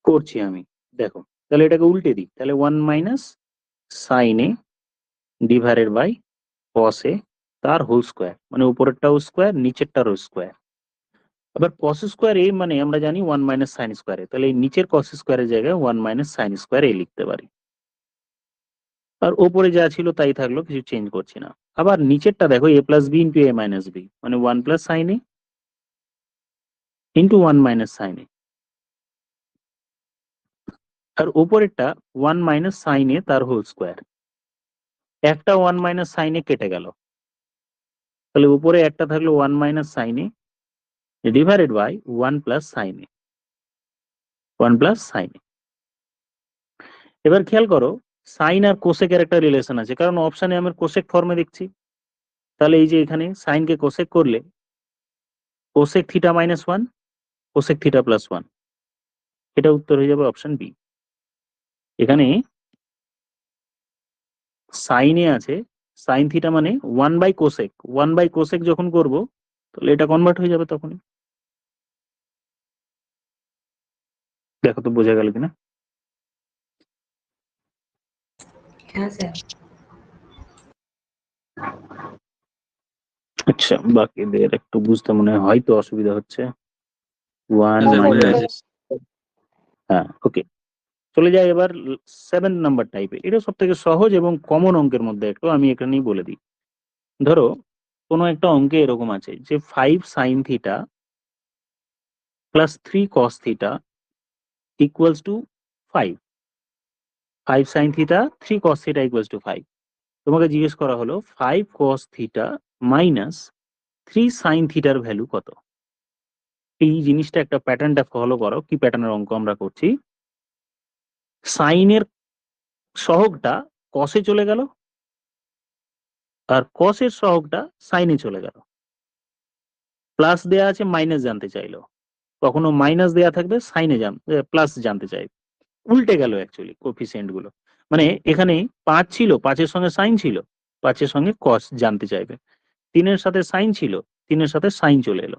করছি আমি, দেখো তাহলে এটাকে উল্টে দিই, তাহলে 1 minus sine A divided by cos A তার হোল স্কোয়ার, মানে উপরেরটাও স্কোয়ার নিচেরটারও স্কোয়ার। আবার কস স্কোয়ার এ মানে আমরা জানি 1 মাইনাস সাইন স্কোয়ার এ, তাহলে এই নিচের কস স্কোয়ারের জায়গায় 1 মাইনাস সাইন স্কোয়ার এ লিখতে পারি। আর ওপরে যা ছিল তাই থাকলো, কিছু চেঞ্জ করছি না। আবার নিচেরটা দেখো এ প্লাস বি ইন্টু এ মাইনাস বি, মানে 1 প্লাস সাইন এ ইন্টু 1 মাইনাস সাইন এ, আর ওপরেরটা 1 মাইনাস সাইন এ তার হোল স্কোয়ার। একটা 1 মাইনাস সাইন এ কেটে গেল, তাহলে উপরে একটা থাকলো 1 minus sine A divided by 1 plus sine A, 1 plus sine A. এবার খেয়াল করো সাইন আর কোসেকের একটা রিলেশন আছে, কারণ অপশনে আমরা কোসেক ফর্মে দেখছি। তাহলে এই যে এখানে সাইনকে কোসেক করলে cosec theta minus 1 cosec theta plus 1, এটা উত্তর হয়ে যাবে অপশন বি। এখানে সাইনে আছে সাইন থিটা মানে 1 বাই কোসেক, 1 বাই কোসেক যখন করব তাহলে এটা কনভার্ট হয়ে যাবে তখনই। দেখো তো বোঝা গেল কিনা। হ্যাঁ স্যার। আচ্ছা বাকিদের একটু বুঝতে মনে হয় হয়তো অসুবিধা হচ্ছে। 1 স্যার বুঝে মাইনাস, গেছি। হ্যাঁ ওকে। চলে যায় এবার 7 নাম্বার টাইপে, এটা সব থেকে সহজ এবং কমন অঙ্কের মধ্যে একটু, আমি এখানেই বলে দিই। ধরো কোনো একটা অঙ্কে এরকম আছে যে 5 সাইন থিটা প্লাস 3 কস theta equals two 5, 5 sine theta 3 কস থিটা ইকুয়ালস টু 5। তোমাকে জিজ্ঞেস করা হলো 5 কস থিটা মাইনাস 3 সাইন থিটার ভ্যালু কত। এই জিনিসটা একটা প্যাটার্নটা ফলো করো, কি প্যাটার্নের অঙ্ক আমরা করছি। সাইনের সহগটা কসে চলে গেল আর কসের সহগটা সাইনে চলে গেল, প্লাস দেয়া আছে মাইনাস জানতে চাইলো, কখনো মাইনাস দেয়া থাকবে সাইনে প্লাস জানতে চাইবে, উল্টে গেল অ্যাকচুয়ালি কোফিসিয়েন্ট গুলো। মানে এখানে 5 ছিল, 5-এর সঙ্গে সাইন ছিল, 5-এর সঙ্গে কস জানতে চাইবে। 3-এর সাথে সাইন ছিল, 3-এর সাথে সাইন চলে এলো,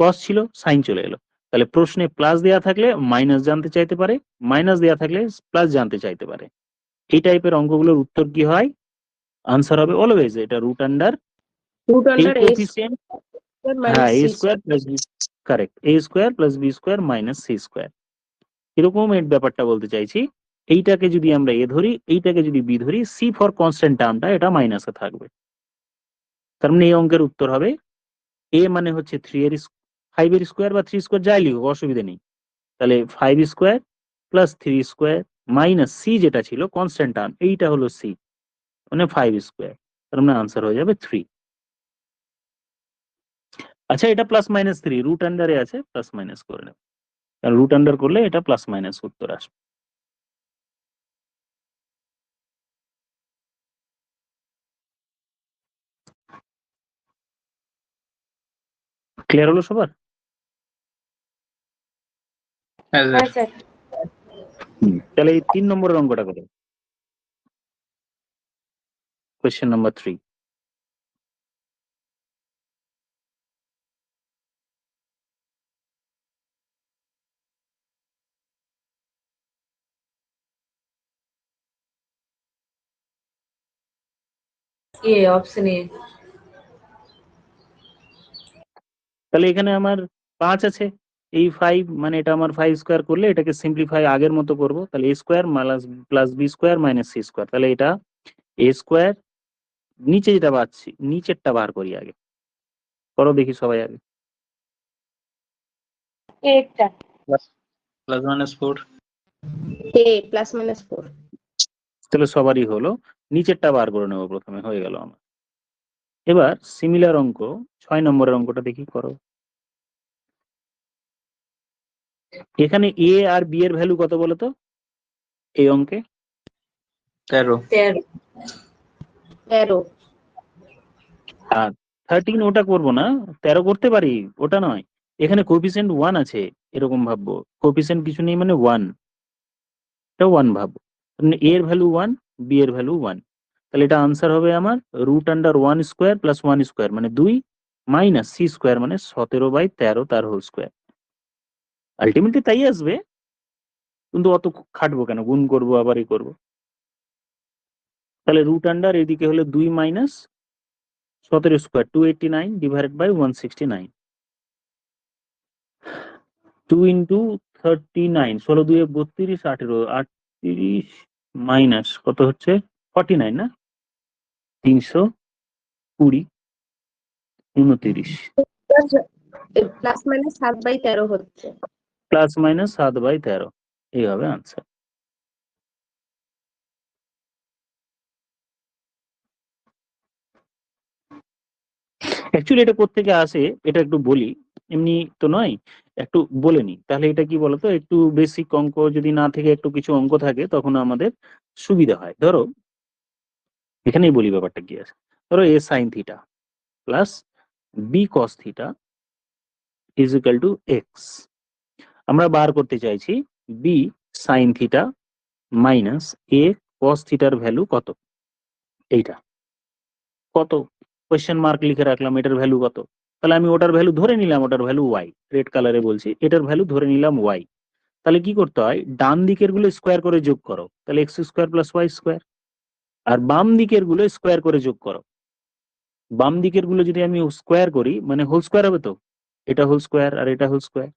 কস ছিল সাইন চলে এলো। তাহলে প্রশ্নে প্লাস দেয়া থাকলে মাইনাস জানতে চাইতে পারে, মাইনাস দেয়া থাকলে প্লাস জানতে চাইতে পারে। এই টাইপের অঙ্কগুলোর উত্তর কি হয়, আনসার হবে অলওয়েজ এটা রুট আন্ডার root এই under a কোফিসিয়েন্ট, square হ্যাঁ minus A c square plus B, correct, A square plus B square minus C square. এরকম এর ব্যাপারটা বলতে চাইছি। এইটাকে যদি আমরা এ ধরি, এইটাকে যদি বি ধরি, সি ফর কনস্ট্যান্ট টার্মটা এটা মাইনাসে থাকবে। তার মানে এই অঙ্কের উত্তর হবে এ মানে হচ্ছে 5 এর স্কোয়ার বা 3 স্কোয়ার যাই লিখুক অসুবিধা নেই, তাহলে 5 square plus 3 square minus C যেটা ছিল কনস্ট্যান্ট টার্ম, এইটা হলো সি মানে 5 স্কোয়ার। তার মানে আনসার হয়ে যাবে 3। আচ্ছা এটা প্লাস মাইনাস 3 রুট আন্ডারে আছে, প্লাস মাইনাস করে নেব, কারণ রুট আন্ডার করলে এটা প্লাস মাইনাস উত্তর আসবে। ক্লিয়ার হলো সবার? হ্যাঁ হ্যাঁ স্যার। স্যার। তাহলে এই 3 নম্বরের অঙ্কটা করে question number 3। A option A. তাহলে এখানে আমার 5 আছে, এই 5 মানে এটা আমার 5 স্কোয়ার করলে এটাকে সিম্পলিফাই আগের মতো করব, তাহলে A square plus B square minus C square, তাহলে এটা এ স্কোয়ার, নিচে যেটা পাচ্ছি নিচেরটা বার করি আগে, করো দেখি সবাই আগে। একটা plus minus 4। a plus minus 4 তাহলে সবারই হলো, নিচেরটা বার করে নেবো প্রথমে, হয়ে গেল আমার। এবার সিমিলার অঙ্ক 6 নম্বরের অঙ্কটা দেখি, করো। এখানে এ আর বি এর ভ্যালু কত বলো তো এই অঙ্কে? 13। 13। 13 আর 13 ওটা করব না, 13 করতে পারি, ওটা নয়। এখানে কোএফিসিয়েন্ট 1 আছে, এরকম ভাববো, কোএফিসিয়েন্ট কিছু নেই মানে 1, এটা 1 ভাববো। মানে এ এর ভ্যালু 1, বি এর ভ্যালু 1, তাহলে এটা আনসার হবে আমার root under 1 square plus 1 square মানে 2 মাইনাস সি স্কোয়ার মানে 17/13 তার হোল স্কোয়ার। আলটিমেটলি তাই আসবে, কিন্তু অত খাটবো কেন, গুণ করবো আবার করবো। তাহলে রুট আন্ডার এদিকে হলো 2 minus 17 square 289 divided by 169, 2 into 39, 16 2 32, 18 38 minus কত হচ্ছে 49 না, 320 29 প্লাস মাইনাস 7/13 হচ্ছে। প্লাস মাইনাস 7/13, এই হবে আনসার। অ্যাকচুয়ালি এটা কোত্থেকে আসে এটা একটু বলি, এমনি তো নয়, একটু বলে নি। তাহলে এটা কি বলতো, একটু বেসিক অঙ্ক যদি না থেকে একটু কিছু অঙ্ক থাকে তখন আমাদের সুবিধা হয়। ধরো এখানেই বলি ব্যাপারটা কি আছে। ধরো a sin theta plus b cos theta is equal to x. আমরা বার করতে চাইছি b sin theta minus a cos থিটার ভ্যালু কত, এইটা কত, কোয়েশ্চেন মার্ক লিখে রাখলাম এটার ভ্যালু কত। তাহলে আমি ওটার ভ্যালু ধরে নিলাম, ওটার ভ্যালু ওয়াই, রেড কালারে বলছি এটার ভ্যালু ধরে নিলাম ওয়াই। তাহলে কি করতে হয়, ডান দিকের গুলো স্কোয়ার করে যোগ করো, তাহলে X square plus Y square, আর বাম দিকের গুলো স্কোয়ার করে যোগ করো। বাম দিকের গুলো যদি আমি স্কোয়ার করি মানে হোল স্কোয়ার হবে, তো এটা হোল স্কোয়ার আর এটা হোল স্কোয়ার।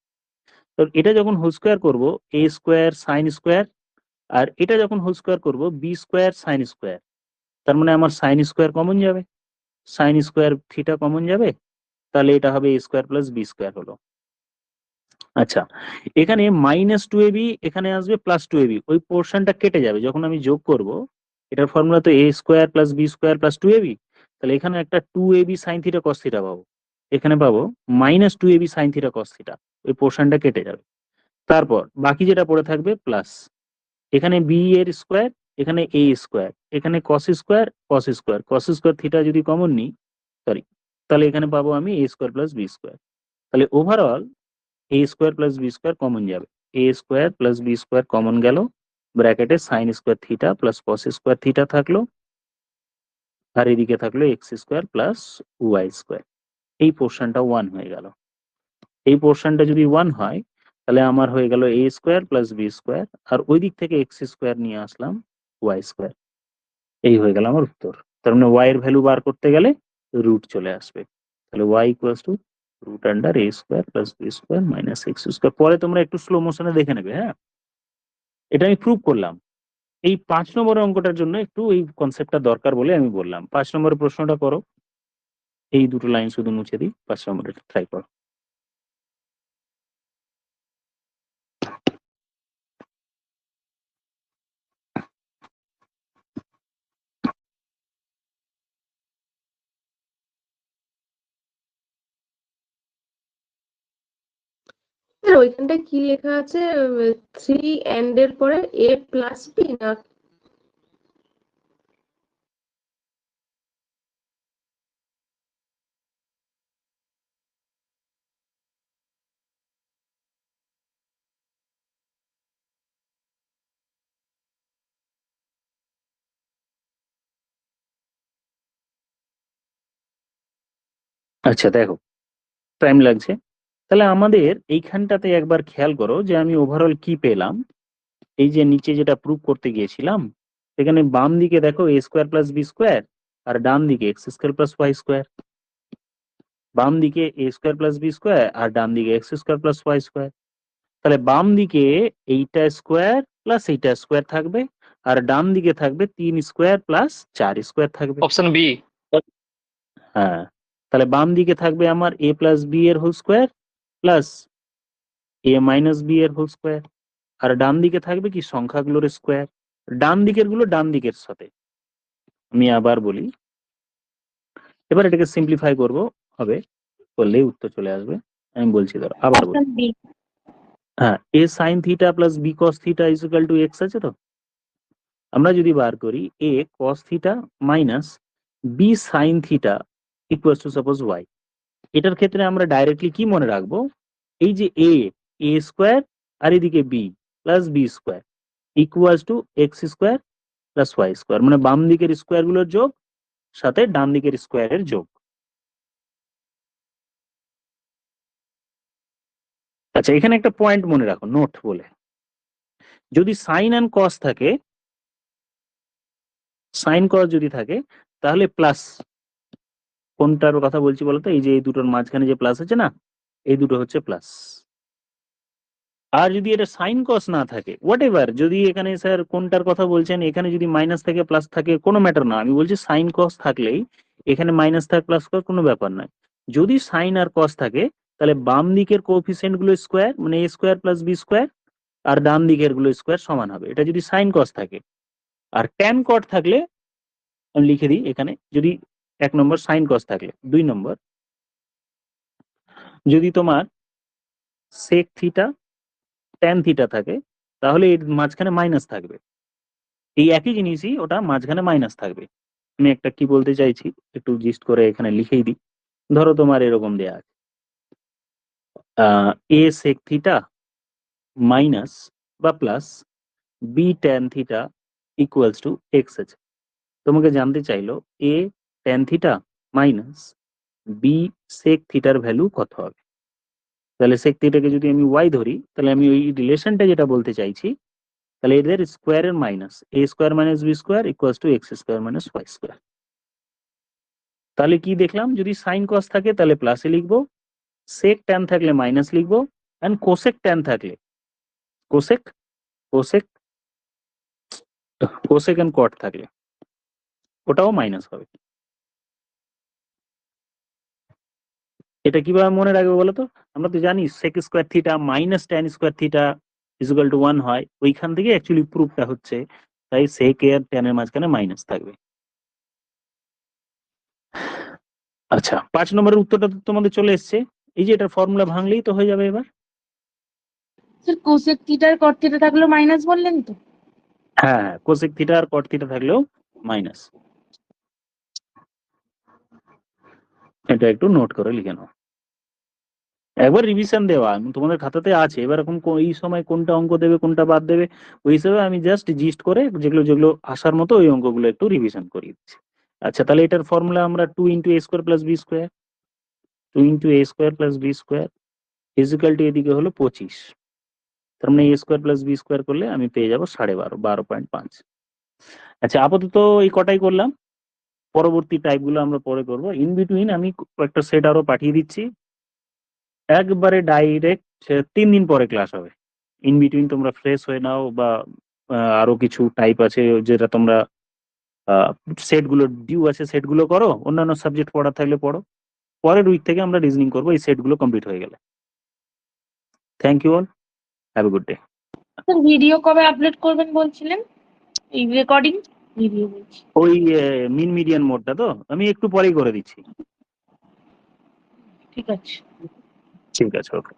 তো এটা যখন হোল স্কোয়ার করবো এ স্কোয়ার সাইন স্কোয়ার, আর এটা যখন হোল স্কোয়ার করবো বি স্কোয়ার সাইন স্কোয়ার। তার মানে আমার সাইন স্কোয়ার কমন যাবে, সাইন স্কোয়ার থিটা কমন যাবে, তাহলে এটা হবে এ স্কোয়ার প্লাস বি স্কোয়ার হলো। আচ্ছা, এখানে -2ab এখানে আসবে +2ab, ওই পোর্শনটা কেটে যাবে যখন আমি যোগ করব। এটার ফর্মুলা তো a square plus B square plus 2ab, তাহলে এখানে একটা 2ab sine theta cos theta পাবো, এখানে পাবো -2ab sine theta cos theta, ওই পোর্শনটা কেটে যাবে। তারপর বাকি যেটা পড়ে থাকবে প্লাস, এখানে বি এর স্কোয়ার, এখানে a স্কোয়ার, এখানে cos square cos square, cos square theta যদি কমন নিই, সরি, তাহলে এখানে পাবো আমি a square plus B square. তাহলে overall A square plus B square common যাবে, A square plus B square common গেল, ব্র্যাকেটে sine square theta plus cos square theta থাকলো, আর এদিকে থাকলো X square plus Y square. এই পোর্শনটা 1 হয়ে গেল। এই পোর্শনটা যদি 1 হয় তাহলে আমার হয়ে গেল এ স্কোয়ার প্লাস বি স্কোয়ার, আর ওই দিক থেকে এক্স স্কোয়ার নিয়ে আসলাম ওয়াই স্কোয়ার। এই হয়ে গেল আমার উত্তর। তার মানে ওয়াই এর ভ্যালু বার করতে গেলে রুট চলে আসবে, তাহলে Y equals to root under A square plus B square minus X square. পরে তোমরা একটু স্লো মোশনে দেখে নেবে। হ্যাঁ, এটা আমি প্রুভ করলাম। এই 5 নম্বরের অঙ্কটার জন্য একটু এই কনসেপ্টটা দরকার বলে আমি বললাম। 5 নম্বরের প্রশ্নটা করো, এই দুটো লাইন শুধু মুছে দিই, 5 নম্বরের ট্রাই করো। স্যার ওইখানটা কি লেখা আছে, 3 এন্ড এর পরে a প্লাস বি না? আচ্ছা দেখো, টাইম লাগছে। তাহলে আমাদের এইখানটাতে একবার খেয়াল করো যে আমি ওভারঅল কি পেলাম। এই যে নিচে যেটা প্রুভ করতে গিয়েছিলাম, এখানে বাম দিকে দেখো A square plus B square, আর ডান দিকে X square plus Y square. বাম দিকে A square plus B square আর ডান দিকে X square plus Y square. তাহলে বাম দিকে এইটা স্কোয়ার প্লাস এইটা স্কোয়ার থাকবে, আর ডান দিকে থাকবে 3 স্কোয়ার প্লাস 4 স্কোয়ার থাকবে। Option B. হ্যাঁ, তাহলে বাম দিকে থাকবে আমার এ প্লাস বি এর whole square plus A minus B এর হোল স্কোয়ার, আর ডান দিকে থাকবে কি সংখ্যাগুলোর স্কোয়ার। ডান দিকের গুলো ডান দিকের সাথে। আমি আবার বলি, এবার এটাকে সিম্পলিফাই করব, হবে করলেই উত্তর চলে আসবে। আমি বলছি ধরো, আবার বলি। Option B. হ্যাঁ, A sine theta plus B cos theta is equal to X আছে তো। আমরা যদি বার করি A cos theta minus B sine theta equals to suppose Y, এটার ক্ষেত্রে আমরা ডাইরেক্টলি কি মনে রাখবো, এই যে এ স্কোয়ার আর এদিকে B plus B square equals to X square plus Y square, মানে বাম দিকের স্কোয়ার গুলোর যোগ সাথে ডান দিকের স্কোয়ারের যোগ। আচ্ছা, এখানে একটা পয়েন্ট মনে রাখো, নোট বলে, যদি সাইন অ্যান্ড কস থাকে, সাইন কস যদি থাকে তাহলে প্লাস, কোনটার কথা বলছি বলতো, এই যে এই দুটোর মাঝখানে যে প্লাস আছে না, এই দুটো হচ্ছে প্লাস। আর যদি এটা সাইন কস না থাকে, হোয়াট এভার, যদি এখানে স্যার কোনটার কথা বলছেন, এখানে যদি মাইনাস থাকে প্লাস থাকে কোনো ম্যাটার না, আমি বলছি সাইন কস থাকলেই এখানে মাইনাস থাক প্লাস থাক কোনো ব্যাপার নয়। যদি সাইন আর কস থাকে তাহলে বাম দিকের কোএফিসিয়েন্ট গুলো স্কোয়ার, মানে A square plus B square, আর ডান দিকের গুলো স্কোয়ার সমান হবে, এটা যদি সাইন কস থাকে। আর ট্যান কট থাকলে আমি লিখে দিই এখানে, যদি 1 নম্বর সাইন কস থাকলে, 2 নম্বর যদি তোমার সেক থিটা ট্যান থিটা থাকে তাহলে এর মাঝখানে মাইনাস থাকবে, এই একই জিনিসই ওটা মাঝখানে মাইনাস থাকবে। আমি একটা কি বলতে চাইছি একটু জিস্ট করে এখানে লিখেই দিই। ধরো তোমার এরকম দেয়া আছে এ সেক থিটা মাইনাস বা plus B tan theta equals to X আছে। তোমাকে জানতে চাইলো A tan theta minus B sec থিটার ভ্যালু কত হবে। তাহলে সেক থিটাকে যদি আমি ওয়াই ধরি, তাহলে আমি ওই রিলেশনটা যেটা বলতে চাইছি, তাহলে এদের স্কোয়ারের minus A square minus B square equals to X square minus Y square. তাহলে কি দেখলাম, যদি সাইন কস থাকে তাহলে প্লাসে লিখবো, সেক ট্যান থাকলে মাইনাস লিখবো, এন্ড কোসেক ট্যান থাকলে কোসেক কোসেক কোসেক এন্ড কট থাকলে ওটাও মাইনাস হবে। এটা কিভাবে মনে রাখবো বলো তো, আমরা তো জানি sec square theta minus tan square theta equal to 1 হয়, ওইখান থেকে অ্যাকচুয়ালি প্রুফটা হচ্ছে, তাই সেক এর ট্যানের মাঝখানে মাইনাস থাকবে। আচ্ছা 5 নম্বরের উত্তরটা তো তোমাদের চলে এসছে, এই যে এটার ফর্মুলা ভাঙলেই তো হয়ে যাবে এবার। স্যার কোসেক থিটার কট থিটা থাকলেও মাইনাস বললেন তো? হ্যাঁ হ্যাঁ, কোসেক থিটা আর কট থিটা থাকলেও মাইনাস, এটা একটু নোট করে লিখে নাও। একবার রিভিশন দেওয়া তোমাদের খাতাতে আছে, এবার এখন এই সময় কোনটা অঙ্ক দেবে কোনটা বাদ দেবে ওই হিসেবে আমি জাস্ট জিস্ট করে যেগুলো যেগুলো আসার মতো ওই অঙ্কগুলো একটু রিভিশন করিয়ে দিচ্ছি। আচ্ছা তাহলে এটার ফর্মুলা আমরা 2 into A square plus B square, 2 into A square plus B square is equal to এদিকে হলো 25, তার মানে A square plus B square করলে আমি পেয়ে যাবো 12.5, 12.5। আচ্ছা আপাতত এই কটাই করলাম, পরবর্তী টাইপগুলো আমরা পরে করবো। ইন বিটুইন আমি একটা সেট আরো পাঠিয়ে দিচ্ছি, একবারে ডাইরেক্ট 3 দিন পরে ক্লাস হবে। ইন বিটুইন তোমরা ফ্রেশ হয়ে নাও, বা আরো কিছু টাইপ আছে যেটা তোমরা সেটগুলো ডিউ আছে সেটগুলো করো, অন্যান্য সাবজেক্ট পড়া থাকলে পড়ো, পরের উইক থেকে আমরা রিজনিং করবো এই সেটগুলো কমপ্লিট হয়ে গেলে। Thank you all, have a good day. Sir video কবে আপলোড করবেন বলছিলেন? এই রেকর্ডিং ভিডিও বলছি। ওই মিন মিডিয়ান মোডটা তো আমি একটু পরেই করে দিচ্ছি। ঠিক আছে। ঠিক আছে, ওকে।